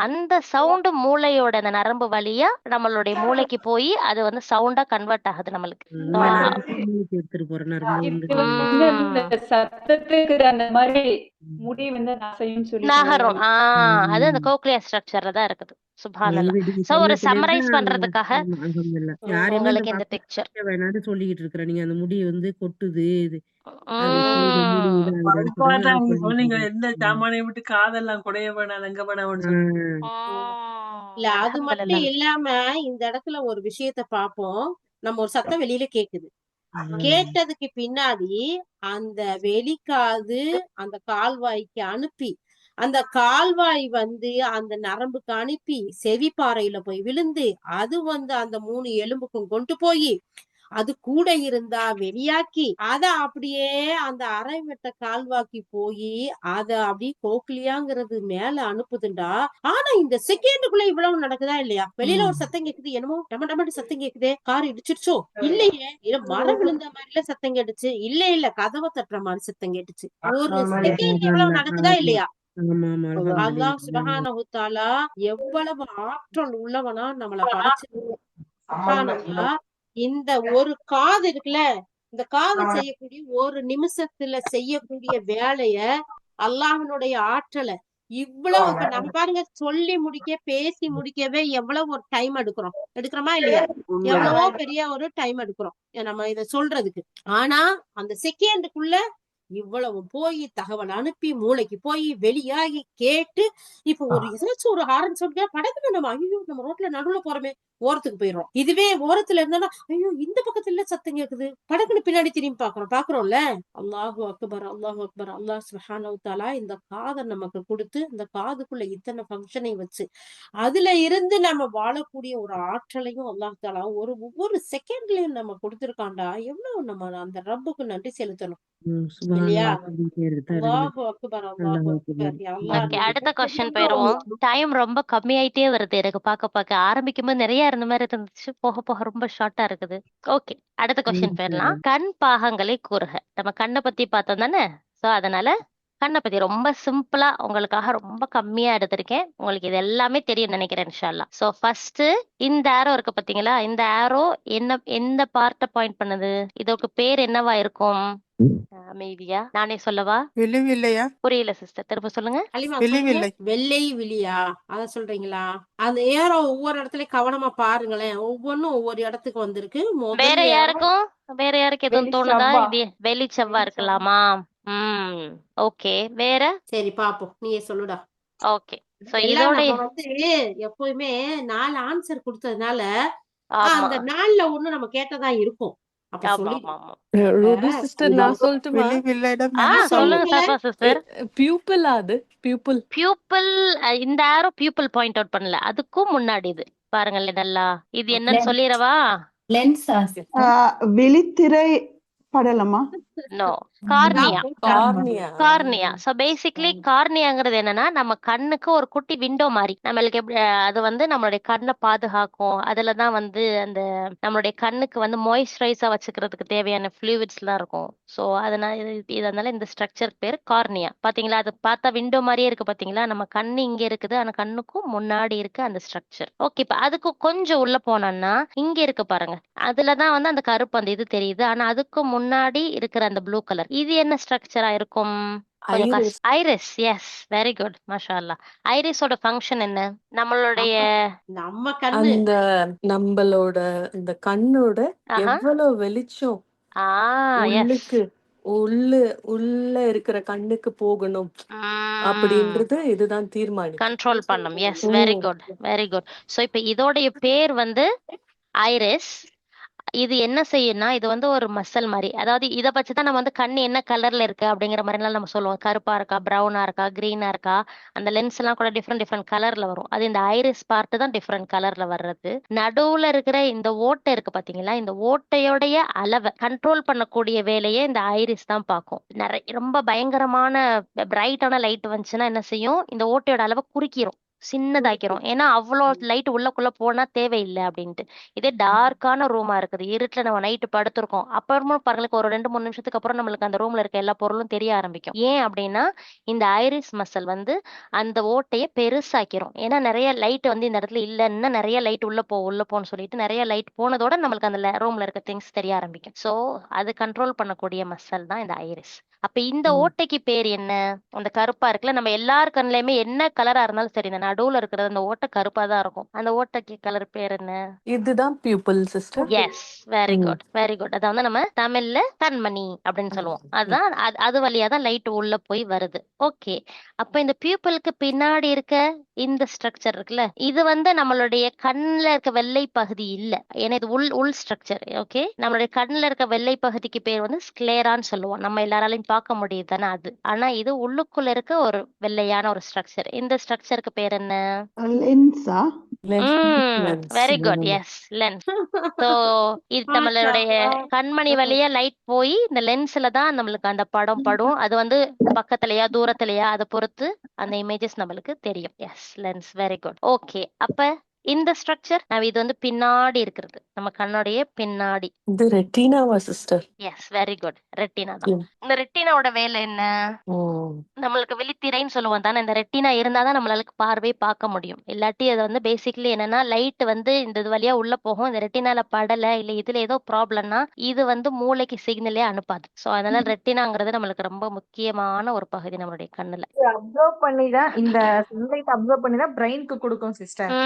அந்த சவுண்டு மூளையோட அந்த நரம்பு வழியா நம்மளுடைய மூளைக்கு போய் அது வந்து சவுண்டா கன்வெர்ட் ஆகுது நம்மளுக்கு. So, எடுத்துட்டு போற நரம்பு இது உண்டு. வந்து இந்த சத்தத்துக்கு அந்த மாதிரி முடி வந்து நசைன்னு சொல்லி நகரும். சொல்லுவாங்க. அது அந்த கோக்லியா ஸ்ட்ரக்சர்ல தான் இருக்குது. சுப்ஹானல்லாஹ். Anyway, நீங்க சோ ஒரு சொன்னதுலேருந்து சம்மரைஸ் பண்றதுக்காக ஆமா, அல்ஹம்துலில்லாஹ். யாரையுமே இந்த உங்களுக்கு இந்த வார்த்தை பிக்சர். வேணாம்னு சொல்லிக்கிட்டு இருக்கிறேன். நீங்க அந்த முடி வந்து கொட்டுது, இது அது செய்யுது, முடி இது ஆகுது அதுக்கு தான் பருப்பாட்டா நீங்க சொல்லிட்டு சொன்னீங்க, இருக்கேன். எந்த சாமானை விட்டு காதெல்லாம் குடைய வேணாம் எங்க வேணாம்னு சொல்லி. இல்ல அது மட்டும் அல்ஹம்துலில்லாஹ். இல்லாம இந்த இடத்துல ஒரு விஷயத்த பாப்போம். நம்ம ஒரு சத்தம் வெளியில கேக்குது. கேட்டதுக்கு பின்னாடி அந்த வெளிக்காது அந்த கால்வாய்க்கு அனுப்பி, அந்த கால்வாய் வந்து அந்த நரம்புக்கு அனுப்பி செவிப்பாறையில போய் விழுந்து, அது வந்து அந்த 3 எலும்புக்கும் கொண்டு போய் அது கூட இருந்தா வெளியாக்கி அத அப்படியே அந்த அரைவட்ட கால்வாக்கி போய் அத அப்படியே கோக்லியாங்கிறது மேல அனுப்புதுண்டா. ஆனா இந்த செகண்டுக்குள்ள இவ்வளவு நடக்குதா இல்லையா? வெளியில ஒரு சத்தம் கேக்குது, என்னமோ டம டமன்னு சத்தம் கேக்குதே, கார் இடிச்சிருச்சோ? இல்லையே, இல்ல மரம் விழுந்த மாதிரில சத்தம் கேட்டுச்சு. இல்ல கதவை தட்டுற மாதிரி சத்தம் கேட்டுச்சு. ஒரு செகண்ட் எவ்வளவு நடக்குதா இல்லையா? ஆமா, ஆமா, அல்லாஹ் அல்ஹம்துலில்லாஹ். சுப்ஹானஹு தஆலா எவ்வளவு ஆற்றல் உள்ளவனா நம்மள படைச்சிருக்கான். சுப்ஹானல்லாஹ். இந்த ஒரு காது இருக்குல்ல, இந்த காது செய்யக்கூடிய ஒரு நிமிஷத்துல செய்யக்கூடிய வேலைய, அல்லாஹ்வினுடைய ஆற்றலை இவ்வளவு இப்ப நம்ம பாருங்க, சொல்லி முடிக்க பேசி முடிக்கவே எவ்வளவு ஒரு டைம் எடுக்கிறோமா இல்லையா? எவ்வளவோ பெரிய ஒரு டைம் எடுக்கிறோம் நம்ம இத சொல்றதுக்கு. ஆனா அந்த செகண்டுக்குள்ள இவ்வளவு போய் தகவல் அனுப்பி மூளைக்கு போய் வெளியாகி கேட்டு, இப்ப ஒரு ஏதாச்சும் ஒரு ஹாரன் சவுண்ட் படக்குன்னு நம்ம ஐயோ நம்ம ரோட்ல நடுவுல போறோமே ஓரத்துக்கு போயிடுறோம். இதுவே ஓரத்துல இருந்தா ஐயோ இந்த பக்கத்துல சத்தம் கேக்குது, படக்குன்னு பின்னாடி திரும்பி பாக்குறோம்ல. அல்லாஹு அக்பர் அல்லாஹு அக்பர். அல்லாஹ் சுப்ஹானஹு தஆலா இந்த காதை நமக்கு கொடுத்து இந்த காதுக்குள்ள இத்தனை ஃபங்க்ஷனையும் வச்சு அதுல இருந்து நம்ம வாழக்கூடிய ஒரு ஆற்றலையும் அல்லாஹ் தஆலா ஒவ்வொரு செகண்ட்லயும் நம்ம கொடுத்திருக்காண்டா. எவ்வளவு நம்ம அந்த ரப்புக்கு நன்றி செலுத்தணும் இல்லையா? சுப்ஹானல்லாஹ் சொல்லிட்டே இருக்கு. அல்லாஹு அக்பர் அல்லாஹு அக்பர். யா அல்லாஹ் ஓகே, நீங்க அடுத்த கொஸ்டின் எவ்வளவு போயிருவோம். டைம் ரொம்ப கம்மியாயிட்டே வருது எனக்கு. பார்க்க ஆரம்பிக்கும் போது நிறைய இருந்த மாதிரி இருந்துச்சு, போக போக ரொம்ப ஷார்ட்டா இருக்குது. ஓகே, அடுத்த கொஸ்டின் போயிடலாம். கண் பாகங்களை கூறுக. நம்ம கண்ணை பத்தி பார்த்தோம் தானே? சோ அதனால கண்ணை பத்தி ரொம்ப சிம்பிளா உங்களுக்காக ரொம்ப கம்மியா எடுத்திருக்கேன். உங்களுக்கு இது எல்லாமே தெரியும் நினைக்கிறேன் இன்ஷா அல்லாஹ். சோ ஃபர்ஸ்ட் இந்த ஆரோ இருக்கு பாத்தீங்களா? இந்த ஆரோ எந்த பார்ட்ட பாயிண்ட் பண்ணுது? இதோக்கு பேர் என்னவா இருக்கும்? அமைதியா நானே சொல்லவா? விழிவில்லையா? புரியல சிஸ்டர், திரும்ப சொல்லுங்க. அலிமா சொல்லுங்க. விழிவில்லை. வெள்ளை விழியா? அத சொல்றீங்களா? அந்த ஏரோ ஒவ்வொரு இடத்துலயும் கவனமா பாருங்களேன். ஒவ்வொன்னும் ஒவ்வொரு இடத்துக்கு வந்திருக்கு. வேற முதல் ஏரோ யாருக்கும் எதுவும் தோணுதா? வெளிச்செவ்வா. இது வெளிச்செவ்வா இருக்கலாமா? ஓகே, வேற? சரி பாப்போம், நீயே சொல்லுடா. ஓகே, சோ எல்லாம் இதோட நம்ம வந்து எப்பவுமே 4 ஆன்சர் கொடுத்ததுனால ஆமா அந்த 4ல ஒண்ணு நம்ம கேட்டதா இருக்கும். அப்ப ஆமா சொல்லி ஆமா ஆமா. ருபி சிஸ்டர் நான் சொல்லட்டுமா? விழிவில்லையிடம் ஆ என்ன சொல்லுங்க சொல்லுங்க? Safa sister. பியூப்பிள் அது பியூப்பிள். பியூப்பிள். இந்த ஆரோ பியூப்பிள் பாயிண்ட் அவுட் பண்ணல, அதுக்கும் முன்னாடி இது பாருங்களேன் நல்லா. இது என்னன்னு சொல்லிடவா? லென்ஸா விழித்திரை படலமா? No, cornea. Cornea. Cornea. So basically கார்னியாங்கிறது என்னன்னா நம்ம கண்ணுக்கு ஒரு குட்டி விண்டோ மாதிரி. நம்மளுக்கு எப்படி அது வந்து நம்மளுடைய கண்ணை பாதுகாக்கும். அதுலதான் வந்து அந்த நம்மளுடைய கண்ணுக்கு வந்து மாய்ஸ்சரைஸா வச்சுக்கிறதுக்கு தேவையான ஃப்ளூயிட்ஸ் எல்லாம் இருக்கும். சோ அதனால இந்த ஸ்ட்ரக்சர் பேர் கார்னியா. பாத்தீங்களா? அது பார்த்தா விண்டோ மாதிரியே இருக்கு பாத்தீங்களா? நம்ம கண்ணு இங்க இருக்குது, ஆனா கண்ணுக்கும் முன்னாடி இருக்கு அந்த ஸ்ட்ரக்சர். ஓகே, இப்ப அதுக்கு கொஞ்சம் உள்ள போனோம்னா இங்க இருக்கு பாருங்க. அதுலதான் வந்து அந்த கருப்பு அந்த இது தெரியுது. ஆனா அதுக்கு முன்னாடி இருக்கிற அந்த ப்ளூ கலர், இது என்ன ஸ்ட்ரக்சரா இருக்கும்? ஐரிஸ். எஸ், வெரி குட், மாஷா அல்லாஹ். ஐரிஸோட ஃபங்க்ஷன் என்ன? நம்மளுடைய நம்ம கண்ணு அந்த நம்மளோட இந்த கண்ணோட எவ்வளவு வெளிச்சம் உள்ளுக்கு உள்ள இருக்கிற கண்ணுக்கு போகணும் அப்படின்றது இதுதான் தீர்மானிக்கும், கண்ட்ரோல் பண்ணும். Yes, very good, very good. So இப்ப இதோடைய பேர் வந்து ஐரிஸ். இது என்ன செய்யும்னா இது வந்து ஒரு மசல் மாதிரி. அதாவது இதை வச்சுதான் நம்ம வந்து கண்ணு என்ன கலர்ல இருக்கு அப்படிங்கிற மாதிரி எல்லாம் நம்ம சொல்லுவோம். கருப்பா இருக்கா, பிரவுனா இருக்கா, கிரீனா இருக்கா, அந்த லென்ஸ் எல்லாம் கூட டிஃப்ரெண்ட் கலர்ல வரும். அது இந்த ஐரிஸ் பார்ட் தான் டிஃப்ரெண்ட் கலர்ல வர்றது. நடுவுல இருக்கிற இந்த ஓட்டை இருக்கு பாத்தீங்களா? இந்த ஓட்டையோடைய அளவை கண்ட்ரோல் பண்ணக்கூடிய வேலையை இந்த ஐரிஸ் தான் பார்க்கும். நிறைய ரொம்ப பயங்கரமான பிரைட்டான லைட் வந்துச்சுன்னா என்ன செய்யும்? இந்த ஓட்டையோட அளவை குறுக்கிரும். சின்னதாக்கிறோம். ஏன்னா அவ்வளோ லைட் உள்ளக்குள்ள போனா தேவையில்லை அப்படின்ட்டு. இதே டார்க்கான ரூமா இருக்குது, இருட்டுல நம்ம நைட்டு படுத்திருக்கோம், அப்புறமும் பாருங்களுக்கு ஒரு 2-3 நிமிஷத்துக்கு அப்புறம் நம்மளுக்கு அந்த ரூம்ல இருக்க எல்லா பொருளும் தெரிய ஆரம்பிக்கும். ஏன் அப்படின்னா இந்த ஐரிஸ் மசில் வந்து அந்த ஓட்டையை பெருசாக்கிறோம். ஏன்னா நிறைய லைட் வந்து இந்த இடத்துல இல்லைன்னா நிறைய லைட் உள்ள போன்னு சொல்லிட்டு நிறைய லைட் போனதோட நம்மளுக்கு அந்த ரூம்ல இருக்க திங்ஸ் தெரிய ஆரம்பிக்கும். ஸோ அது கண்ட்ரோல் பண்ணக்கூடிய மசில் தான் இந்த ஐரிஸ். அப்ப இந்த ஓட்டைக்கு பேர் என்ன? அந்த கருப்பா இருக்குல்ல, நம்ம எல்லார் கண்ணுலயுமே என்ன கலரா இருந்தாலும் சரி, இந்த நடுவுல இருக்கிறது அந்த ஓட்டை கருப்பா தான் இருக்கும். அந்த ஓட்டைக்கு கலர் பேர் என்ன? இதுதான் pupil sister. Yes, very good, very good. அத வந்து நம்ம தமிழ்ல கண்மணி அப்படின்னு சொல்லுவோம். அதுதான் அது வழியா தான் லைட் உள்ள போய் வருது. ஓகே, அப்ப இந்த பியூப்பிளுக்கு பின்னாடி இருக்க இந்த ஸ்ட்ரக்சர் இருக்குல்ல, இது வந்து நம்மளுடைய கண்ணுல இருக்க வெள்ளை பகுதி இல்ல, ஏன்னா இது உள் ஸ்ட்ரக்சர். ஓகே, நம்மளுடைய கண்ணுல இருக்க வெள்ளை பகுதிக்கு பேர் வந்து ஸ்க்ளேரான்னு சொல்லுவோம். நம்ம எல்லாராலையும் பார்க்க முடியுது தானே அது. ஆனா இது உள்ளுக்குள்ள இருக்க ஒரு வெள்ளையான ஒரு ஸ்ட்ரக்சர். இந்த ஸ்ட்ரக்சருக்கு பேர் என்ன? லென்ஸா? Very good, yes, lens. So இது நம்மளுடைய கண்மணி வழியா லைட் போய் இந்த லென்ஸ்ல தான் நம்மளுக்கு அந்த படம் படும். அது வந்து பக்கத்துலயா தூரத்துலயா அதை பொறுத்து அந்த இமேஜஸ் நம்மளுக்கு தெரியும். Yes, lens, very good. Okay, அப்ப இந்த ஸ்ட்ரக்சர் இது வந்து பின்னாடி இருக்கிறது, நம்ம கண்ணுடைய பின்னாடி. இது ரெட்டினாவா sister? Yes, very good, retina தான். இந்த ரெட்டினாவோட வேலை என்ன? நம்மளுக்கு விழித்திரைன்னு சொல்லுவோம் தானே. இந்த ரெட்டினா இருந்தாதான் நம்மளுக்கு பார்வை பார்க்க முடியும். இல்லாட்டி அது வந்து பேசிக்கலி என்னன்னா லைட் வந்து இந்த இது வழியா உள்ள போகும், இந்த ரெட்டினால படல இல்ல இதுல ஏதோ ப்ராப்ளம்னா இது வந்து மூளைக்கு சிக்னலே அனுப்பாது. சோ அதனால ரெட்டினாங்கிறது நம்மளுக்கு ரொம்ப முக்கியமான ஒரு பகுதி நம்மளுடைய கண்ணுல. அப்சர்வ் பண்ணி தான் இந்த சன்லைட் அப்சர்வ் பண்ணி தான் பிரெயினுக்கு கொடுக்கும் sister.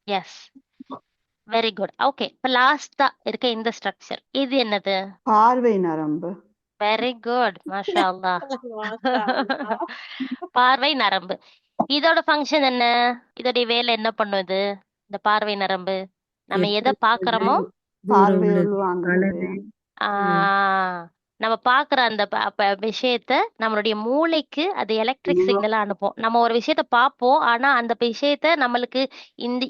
Yes, very good. Okay, இப்ப லாஸ்டா இருக்க இந்த ஸ்ட்ரக்சர் இது என்னது? பார்வை நரம்பு. வெரி குட், மாஷா அல்லாஹ். பார்வை நரம்பு. இதோட ஃபங்க்ஷன் என்ன? இதோட வேலை என்ன பண்ணுது? இந்த பார்வை நரம்பு நம்ம எதை பாக்குறோமோ பார்வை உள்வாங்குது. நம்ம பாக்குற அந்த விஷயத்த நம்மளுடைய மூளைக்கு அது எலக்ட்ரிக் சிக்னலா அனுப்பும். நம்ம ஒரு விஷயத்த பார்ப்போம், ஆனா அந்த விஷயத்த நம்மளுக்கு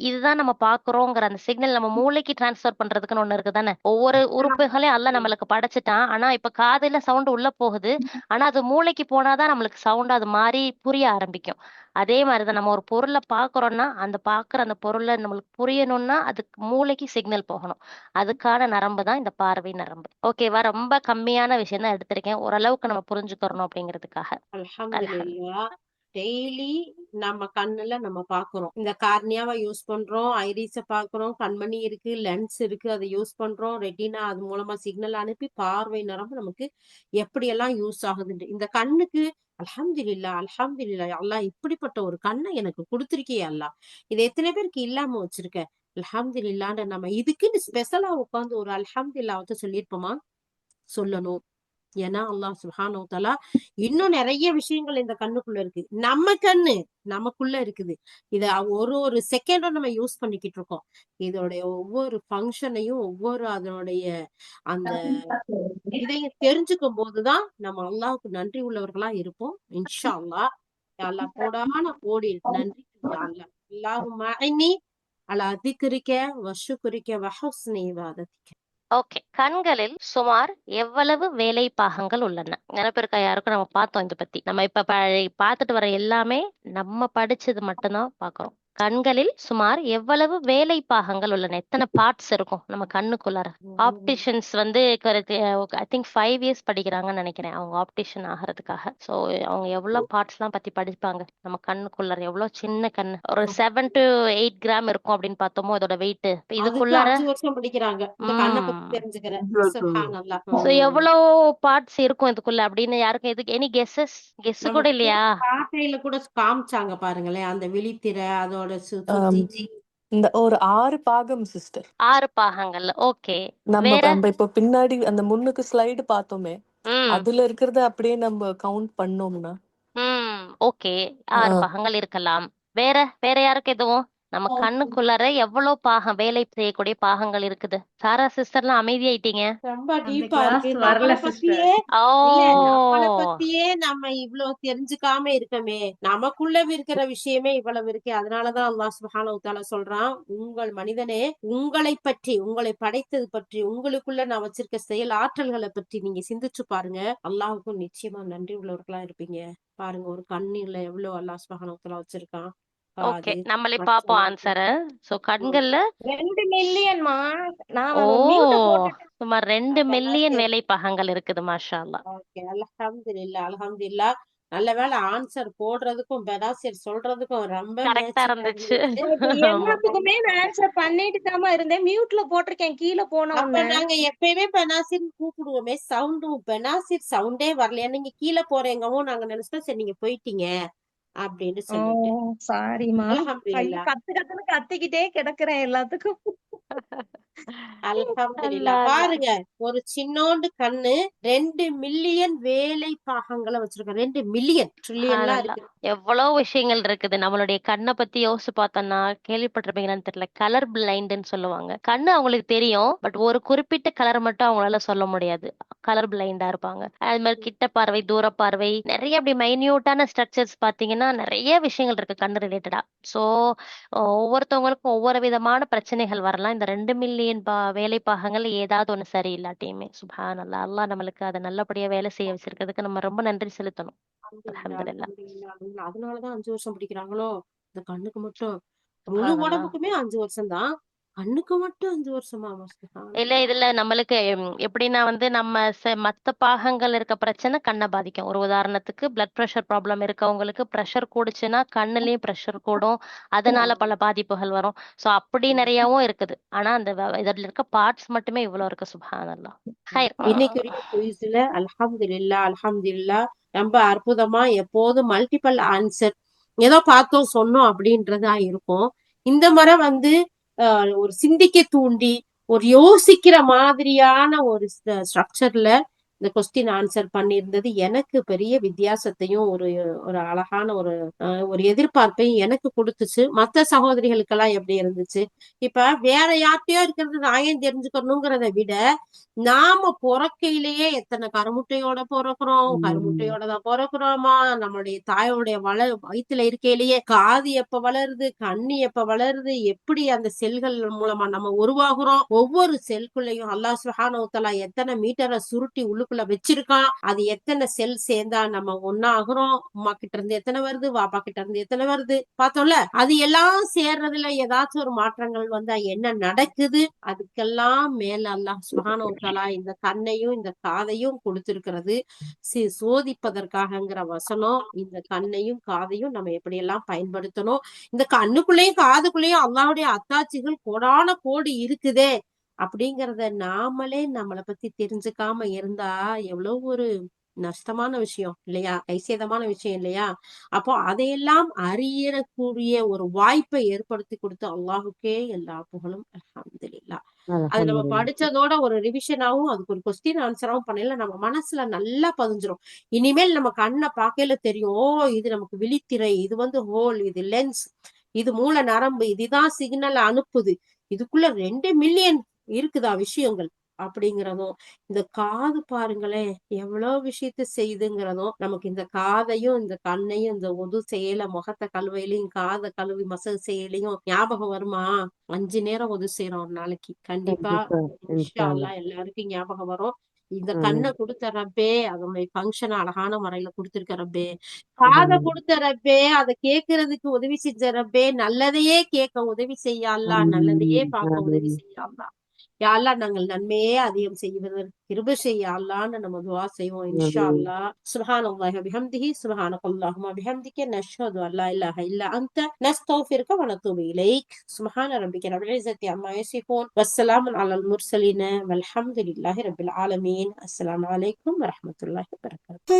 இதுதான் நம்ம பாக்குறோங்கிற அந்த சிக்னல் நம்ம மூளைக்கு டிரான்ஸ்ஃபர் பண்றதுக்குன்னு ஒண்ணு இருக்கு தானே. ஒவ்வொரு உறுப்புகளையும் அல்ல நம்மளுக்கு படைச்சிட்டான். ஆனா இப்ப காதுல சவுண்ட் உள்ள போகுது, ஆனா அது மூளைக்கு போனாதான் நம்மளுக்கு சவுண்ட் அது மாதிரி புரிய ஆரம்பிக்கும். அதே மாதிரிதான் நம்ம ஒரு பொருளை பாக்குறோம்னா அந்த பாக்குற அந்த பொருளை நம்மளுக்கு புரியணும்னா அதுக்கு மூளைக்கு சிக்னல் போகணும். அதுக்கான நரம்பு தான் இந்த பார்வை நரம்பு. ஓகேவா? ரொம்ப கம்மியான விஷயம் தான் எடுத்திருக்கேன், ஓரளவுக்கு நம்ம புரிஞ்சுக்கிறணும் அப்படிங்கிறதுக்காக. அல்ஹம்துலில்லாஹ். டெய்லி நம்ம கண்ணுல நம்ம பாக்குறோம், இந்த கார்னியாவை யூஸ் பண்றோம், ஐரிஸ பாக்குறோம், கண்மணி இருக்கு, லென்ஸ் இருக்கு, அதை யூஸ் பண்றோம், ரெட்டினா அது மூலமா சிக்னல் அனுப்பி பார்வை நரம்பு நமக்கு எப்படியெல்லாம் யூஸ் ஆகுது. இந்த கண்ணுக்கு அல்ஹம்துலில்லாஹ், அல்ஹம்துலில்லாஹ், அல்லாஹ் இப்படிப்பட்ட ஒரு கண்ணை எனக்கு கொடுத்திருக்கே அல்லாஹ். இது எத்தனை பேருக்கு இல்லாம வச்சிருக்க. அல்ஹம்துலில்லாஹ்ன்ற நம்ம இதுக்குன்னு ஸ்பெஷலா உட்காந்து ஒரு அல்ஹம்துலில்லாஹ் சொல்லியிருப்போமா? சொல்லணும். ஏன்னா அல்லாஹ் சுப்ஹானஹு வ தஆலா இன்னும் நிறைய விஷயங்கள் இந்த கண்ணுக்குள்ள இருக்கு. நம்ம கண்ணு நமக்குள்ள இருக்குது. இத ஒரு செகண்டும் நம்ம யூஸ் பண்ணிக்கிட்டு இருக்கோம். இதோடைய ஒவ்வொரு ஃபங்க்ஷனையும் ஒவ்வொரு அதனுடைய அந்த இதையும் தெரிஞ்சுக்கும் போதுதான் நம்ம அல்லாஹ்வுக்கு நன்றி உள்ளவர்களா இருப்போம். இன்ஷா அல்லாஹ். யா அல்லாஹ் கோடான கோடி நன்றி. யா அல்லாஹ் அல்லாஹும்ம அஇன்னி அலா திக்ரிக வ ஷுக்ரிக வ ஹுஸ்னி இபாதத்திக. ஓகே, கண்களில் சுமார் எவ்வளவு வேலை பாகங்கள் உள்ளன? நினைப்பிருக்கா யாருக்கும்? நம்ம பார்த்தோம் இதை பத்தி. நம்ம இப்ப பார்த்துட்டு வர எல்லாமே நம்ம படிச்சது மட்டும்தான் பாக்குறோம். கண்களில் சுமார் எவ்வளவு வேலை பாகங்கள் உள்ளன? எத்தனை பார்ட்ஸ் இருக்கும் நம்ம கண்ணுக்குள்ளார? ஆப்டிஷியன்ஸ் வந்து ஐ திங்க் 5 இயர்ஸ் படிக்கிறாங்கன்னு நினைக்கிறேன் அவங்க ஆப்டிஷியன் ஆகிறதுக்காக. ஸோ அவங்க எவ்வளவு பார்ட்ஸ் எல்லாம் பத்தி படிப்பாங்க. நம்ம கண்ணுக்குள்ளார எவ்வளவு சின்ன கண்ணு, ஒரு 7 to 8 கிராம் இருக்கும் அப்படின்னு பார்த்தோமோ இதோட வெயிட். இதுக்குள்ளார 5 வருஷம் படிக்கிறாங்க இந்த கண்ணை பத்தி தெரிஞ்சுக்கிறேன். சுப்ஹானல்லாஹ். சோ எவ்வளவு பார்ட்ஸ் இருக்கும் இதுக்குள்ள அப்படின்னு யாருக்கும் எதுக்கு எனி கெஸ்ஸஸ் கூட இல்லையா? பாட்டையில கூட காமிச்சாங்க பாருங்களேன், அந்த விழித்திரை அதோட சுத்தி இந்த ஒரு 6 பாகம் சிஸ்டர். 6 பாகங்கள்ல. ஓகே, நம்ம இப்ப பின்னாடி அந்த முன்னுக்கு ஸ்லைடு பார்த்தோமே, அதுல இருக்கிறத அப்படியே நம்ம கவுண்ட் பண்ணோம்னா ஓகே 6 பாகங்கள் இருக்கலாம். வேற யாருக்கு எதுவும்? நம்ம கண்ணுக்குள்ளார எவ்வளவு பாகம் வேலை செய்யக்கூடிய பாகங்கள் இருக்குது? சாரா சிஸ்டர்லாம் அமைதியாயிட்டீங்க. ரொம்ப டீப்பா இருக்கு. நம்மளை பத்தியே நம்ம இவ்வளவு தெரிஞ்சுக்காம இருக்கமே. நமக்குள்ள இருக்கிற விஷயமே இவ்வளவு இருக்கு. அதனாலதான் அல்லாஹ் சுப்ஹானஹு வ தஆலா சொல்றான், உங்கள் மனிதனே உங்களை பற்றி, உங்களை படைத்தது பற்றி, உங்களுக்குள்ள நான் வச்சிருக்க செயல் ஆற்றல்களை பற்றி நீங்க சிந்திச்சு பாருங்க. அல்லாஹ்வுக்கும் நிச்சயமா நன்றி உள்ளவர்களா இருப்பீங்க. பாருங்க, ஒரு கண்ணில எவ்வளவு அல்லாஹ் சுப்ஹானஹு வ தஆலா வச்சிருக்கான். ஓகே, காது, நம்மளே மற்ற பாப்போம் ஆன்சரை. சோ ம். கண்கள்ல 2 மில்லியன்மா. நான் ஓ மியூட்ட போட்டுட்டு சுமார் 2 அந்த மில்லியன் மாதிரி வேலை பாகங்கள் இருக்குது. மாஷா அல்லாஹ். ஓகே. அல்ஹம்துலில்லாஹ் அல்ஹம்துலில்லாஹ். நல்ல வேளை ஆன்சர் போடுறதுக்கும் பெனாசிர் சொல்றதுக்கும் ரொம்ப கரெக்டா மேட்சிங்கா இருந்துச்சு. இருந்துச்சு. இப்ப ஆமா. எல்லாத்துக்குமே நான் ஆன்சர் பண்ணிட்டு தாமா இருந்தேன். மியூட்ல போட்டிருக்கேன் கீழே போன அப்ப உடனே. நாங்க எப்பயுமே பெனாசிர் கூப்பிடுவோமே, சவுண்டும் பெனாசிர் சவுண்டே வரலையா, நீங்க கீழே போறேங்கவும் நாங்க நினைச்சிட்டோம். சரி நீங்க போயிட்டீங்க அப்படின்னு ஓ சொல்லிட்டு. சாரிமா. ஐயோ, அல்ஹம்துலில்லாஹ் கத்துன்னு கத்திக்கிட்டே கிடக்குறேன் எல்லாத்துக்கும். அல்ஹம்துலில்லாஹ். அல்லாஹ் அல்லாஹ். பாருங்க, ஒரு சின்னோண்டு கண்ணு 2 மில்லியன் வேலை பாகங்களை வச்சிருக்கோம். 2 மில்லியன் ட்ரில்லியன்லாம் சுப்ஹானல்லாஹ். இருக்கு. எவ்வளவு விஷயங்கள் இருக்குது. நம்மளுடைய கண்ணை பத்தி யோசிச்சு பார்த்தோம்னா, கேள்விப்பட்டிருப்பீங்களான்னு தெரியல, கலர் பிளைண்ட்னு சொல்லுவாங்க. கண்ணு அவங்களுக்கு தெரியும், பட் ஒரு குறிப்பிட்ட கலர் மட்டும் அவங்களால சொல்ல முடியாது. கலர் பிளைண்டா இருப்பாங்க. அது மாதிரி கிட்ட பார்வை, தூர பார்வை, நிறைய அப்படி மைன்யூட்டான ஸ்ட்ரக்சர்ஸ் பாத்தீங்கன்னா நிறைய விஷயங்கள் இருக்கு கண்ணு ரிலேட்டடா. சோ ஒவ்வொருத்தவங்களுக்கும் ஒவ்வொரு விதமான பிரச்சனைகள் வரலாம். இந்த 2 மில்லியன் வேலை பாகங்கள் ஏதாவது ஒண்ணு சரியில்லாட்டியுமே சுப்ஹானல்லாஹ். அல்லாஹ் நம்மளுக்கு அதை நல்லபடியா வேலை செய்ய வச்சிருக்கிறதுக்கு நம்ம ரொம்ப நன்றி செலுத்தணும். அல்ஹம்துலில்லாஹ் அல்ஹம்துலில்லாஹ். அல்ஹம்துலில்லாஹ். அதனாலதான் 5 வருஷம் பிடிக்கிறாங்களோ இந்த கண்ணுக்கு மட்டும். முழு சுப்ஹானல்லாஹ். உடம்புக்குமே 5 வருஷம் தான், கண்ணுக்கு மட்டும் 5 வருஷமா? இல்ல சுப்ஹானல்லாஹ். இதுல நம்மளுக்கு எப்படின்னா வந்து நம்ம மத்த பாகங்கள் இருக்க பிரச்சனை கண்ணை பாதிக்கும். ஒரு உதாரணத்துக்கு பிளட் பிரஷர் ப்ராப்ளம் இருக்கவங்களுக்கு பிரஷர் கூடுச்சுன்னா கண்ணுலயும் பிரஷர் கூடும், அதனால பல பாதிப்புகள் வரும். சோ அப்படி நிறையவும் இருக்குது. ஆனா அந்த இதுல இருக்க பார்ட்ஸ் மட்டுமே இவ்வளவு இருக்கு. சுப்ஹானல்லாஹ். ஹைர். இன்னைக்குரிய குயிஸ்ல அல்ஹம்துலில்லாஹ் அல்ஹம்துலில்லாஹ் ரொம்ப அற்புதமா எப்போதும் மல்டிபிள் ஆன்சர் ஏதோ பார்த்தோம் சொன்னோம் அப்படின்றதா இருக்கும். இந்த முறை வந்து ஒரு சிந்திக்க தூண்டி ஒரு யோசிக்கிற மாதிரியான ஒரு ஸ்ட்ரக்சர்ல இந்த கொஸ்டின் ஆன்சர் பண்ணியிருந்தது எனக்கு பெரிய வித்தியாசத்தையும் ஒரு ஒரு அழகான ஒரு எதிர்பார்ப்பையும் எனக்கு கொடுத்துச்சு. மத்த சகோதரிகளுக்கெல்லாம் எப்படி இருந்துச்சு? இப்ப வேற யார்கிட்டயோ இருக்கிறது நான் ஏன் தெரிஞ்சுக்கணுங்கிறத விட, நாம பொறக்கையிலேயே எத்தனை கருமுட்டையோட பிறக்கிறோம், கருமுட்டையோட தான் பிறக்கிறோமா, நம்மளுடைய தாயோடைய வயித்துல இருக்கையிலேயே காது எப்ப வளருது, கண்ணு எப்ப வளருது, எப்படி அந்த செல்கள் மூலமா நம்ம உருவாகுறோம், ஒவ்வொரு செல்குள்ளேயும் அல்லாஹ் சுப்ஹானஹு வ தஆலா எத்தனை மீட்டரை சுருட்டி உள்ளுக்குள்ள வச்சிருக்கான், அது எத்தனை செல் சேர்ந்தா நம்ம ஒன்னா ஆகுறோம், அம்மா கிட்ட இருந்து எத்தனை வருது, பாப்பா கிட்ட இருந்து எத்தனை வருது பார்த்தோம்ல. அது எல்லாம் சேர்றதுல ஏதாச்சும் ஒரு மாற்றங்கள் வந்தா என்ன நடக்குது, அதுக்கெல்லாம் மேல அல்லாஹ் சுப்ஹானஹு வ தஆலா இந்த கண்ணையும் இந்த காதையும் கொடுத்திருக்கிறது சோதிப்பதற்காகங்கிற வசனம். இந்த கண்ணையும் காதையும் நம்ம எப்படியெல்லாம் பயன்படுத்தணும், இந்த கண்ணுக்குள்ளேயும் காதுக்குள்ளேயும் அல்லாஹ்வுடைய அத்தாட்சிகள் கோடான கோடி இருக்குதே அப்படிங்கறத நாமளே நம்மளை பத்தி தெரிஞ்சுக்காம இருந்தா எவ்வளவு ஒரு நஷ்டமான விஷயம் இல்லையா, கைசேதமான விஷயம் இல்லையா? அப்போ அதையெல்லாம் அறியக்கூடிய ஒரு வாய்ப்பை ஏற்படுத்தி கொடுத்த அல்லாஹுக்கே எல்லா புகழும். அல்ஹம்துலில்லாஹ். அது நம்ம அல்ஹம்துலில்லாஹ். படிச்சதோட ஒரு ரிவிஷனாவும் அதுக்கு ஒரு கொஸ்டின் ஆன்சராவும் பண்ணல, நம்ம மனசுல நல்லா பதிஞ்சிரும். இனிமேல் நம்ம கண்ணை பார்க்கையில தெரியும், ஓ இது நமக்கு விழித்திரை, இது வந்து ஹோல், இது லென்ஸ், இது மூல நரம்பு, இதுதான் சிக்னல் அனுப்புது, இதுக்குள்ள 2 மில்லியன் இருக்குதா விஷயங்கள் அப்படிங்கிறதும். இந்த காது பாருங்களேன் எவ்வளவு விஷயத்த செய்யுதுங்கிறதும் நமக்கு இந்த காதையும் இந்த கண்ணையும் இந்த ஒது செய்யல முகத்தை கழுவையிலையும் காதை கழுவி மசகு செய்யலையும் ஞாபகம் வருமா? 5 நேரம் ஒது செய்யறோம் ஒரு நாளைக்கு. கண்டிப்பா கண்டிப்பா இன்ஷா இன்ஷா அல்லாஹ். அல்லாஹ் எல்லாருக்கும் ஞாபகம் வரும். இந்த ஆமீன். கண்ணை கொடுத்த ரப்பே அதனுடைய ஃபங்க்ஷன் அழகான முறையில கொடுத்திருக்க ரப்பே, காதை கொடுத்த ரப்பே அதை கேட்கறதுக்கு உதவி செஞ்ச ரப்பே, நல்லதையே கேட்க உதவி செய்ய அல்லாஹ், நல்லதையே ஆமீன். பார்க்க உதவி ஆமீன். செய்ய அல்லாஹ். யா அல்லாஹ் நாங்கள் நன்மையே அதிகம் செய்வதற்கு கிருபை செய்ய அல்லாஹ்னு நம்ம துஆ செய்வோம் இன்ஷா ஆமீன். அல்லாஹ். சுப்ஹானல்லாஹி வ பிஹம்திஹி சுப்ஹானக்கல்லாஹும்ம பிஹம்திக நஷ்ஹது அல்லா இலாஹ இல்லா அன்த நஸ்தக்ஃபிருக வ நத்தூபு இலைக். சுப்ஹான ரப்பிக ரப்பில் இஸ்ஸத்தி அம்மா யசிஃபூன் வஸ்ஸலாமுன் அலல் முர்ஸலீன வல்ஹம்துலில்லாஹி ரப்பில் ஆலமீன். அஸ்ஸலாமு அலைக்கும் வ ரஹ்மத்துல்லாஹி வ பரகாத்துஹு.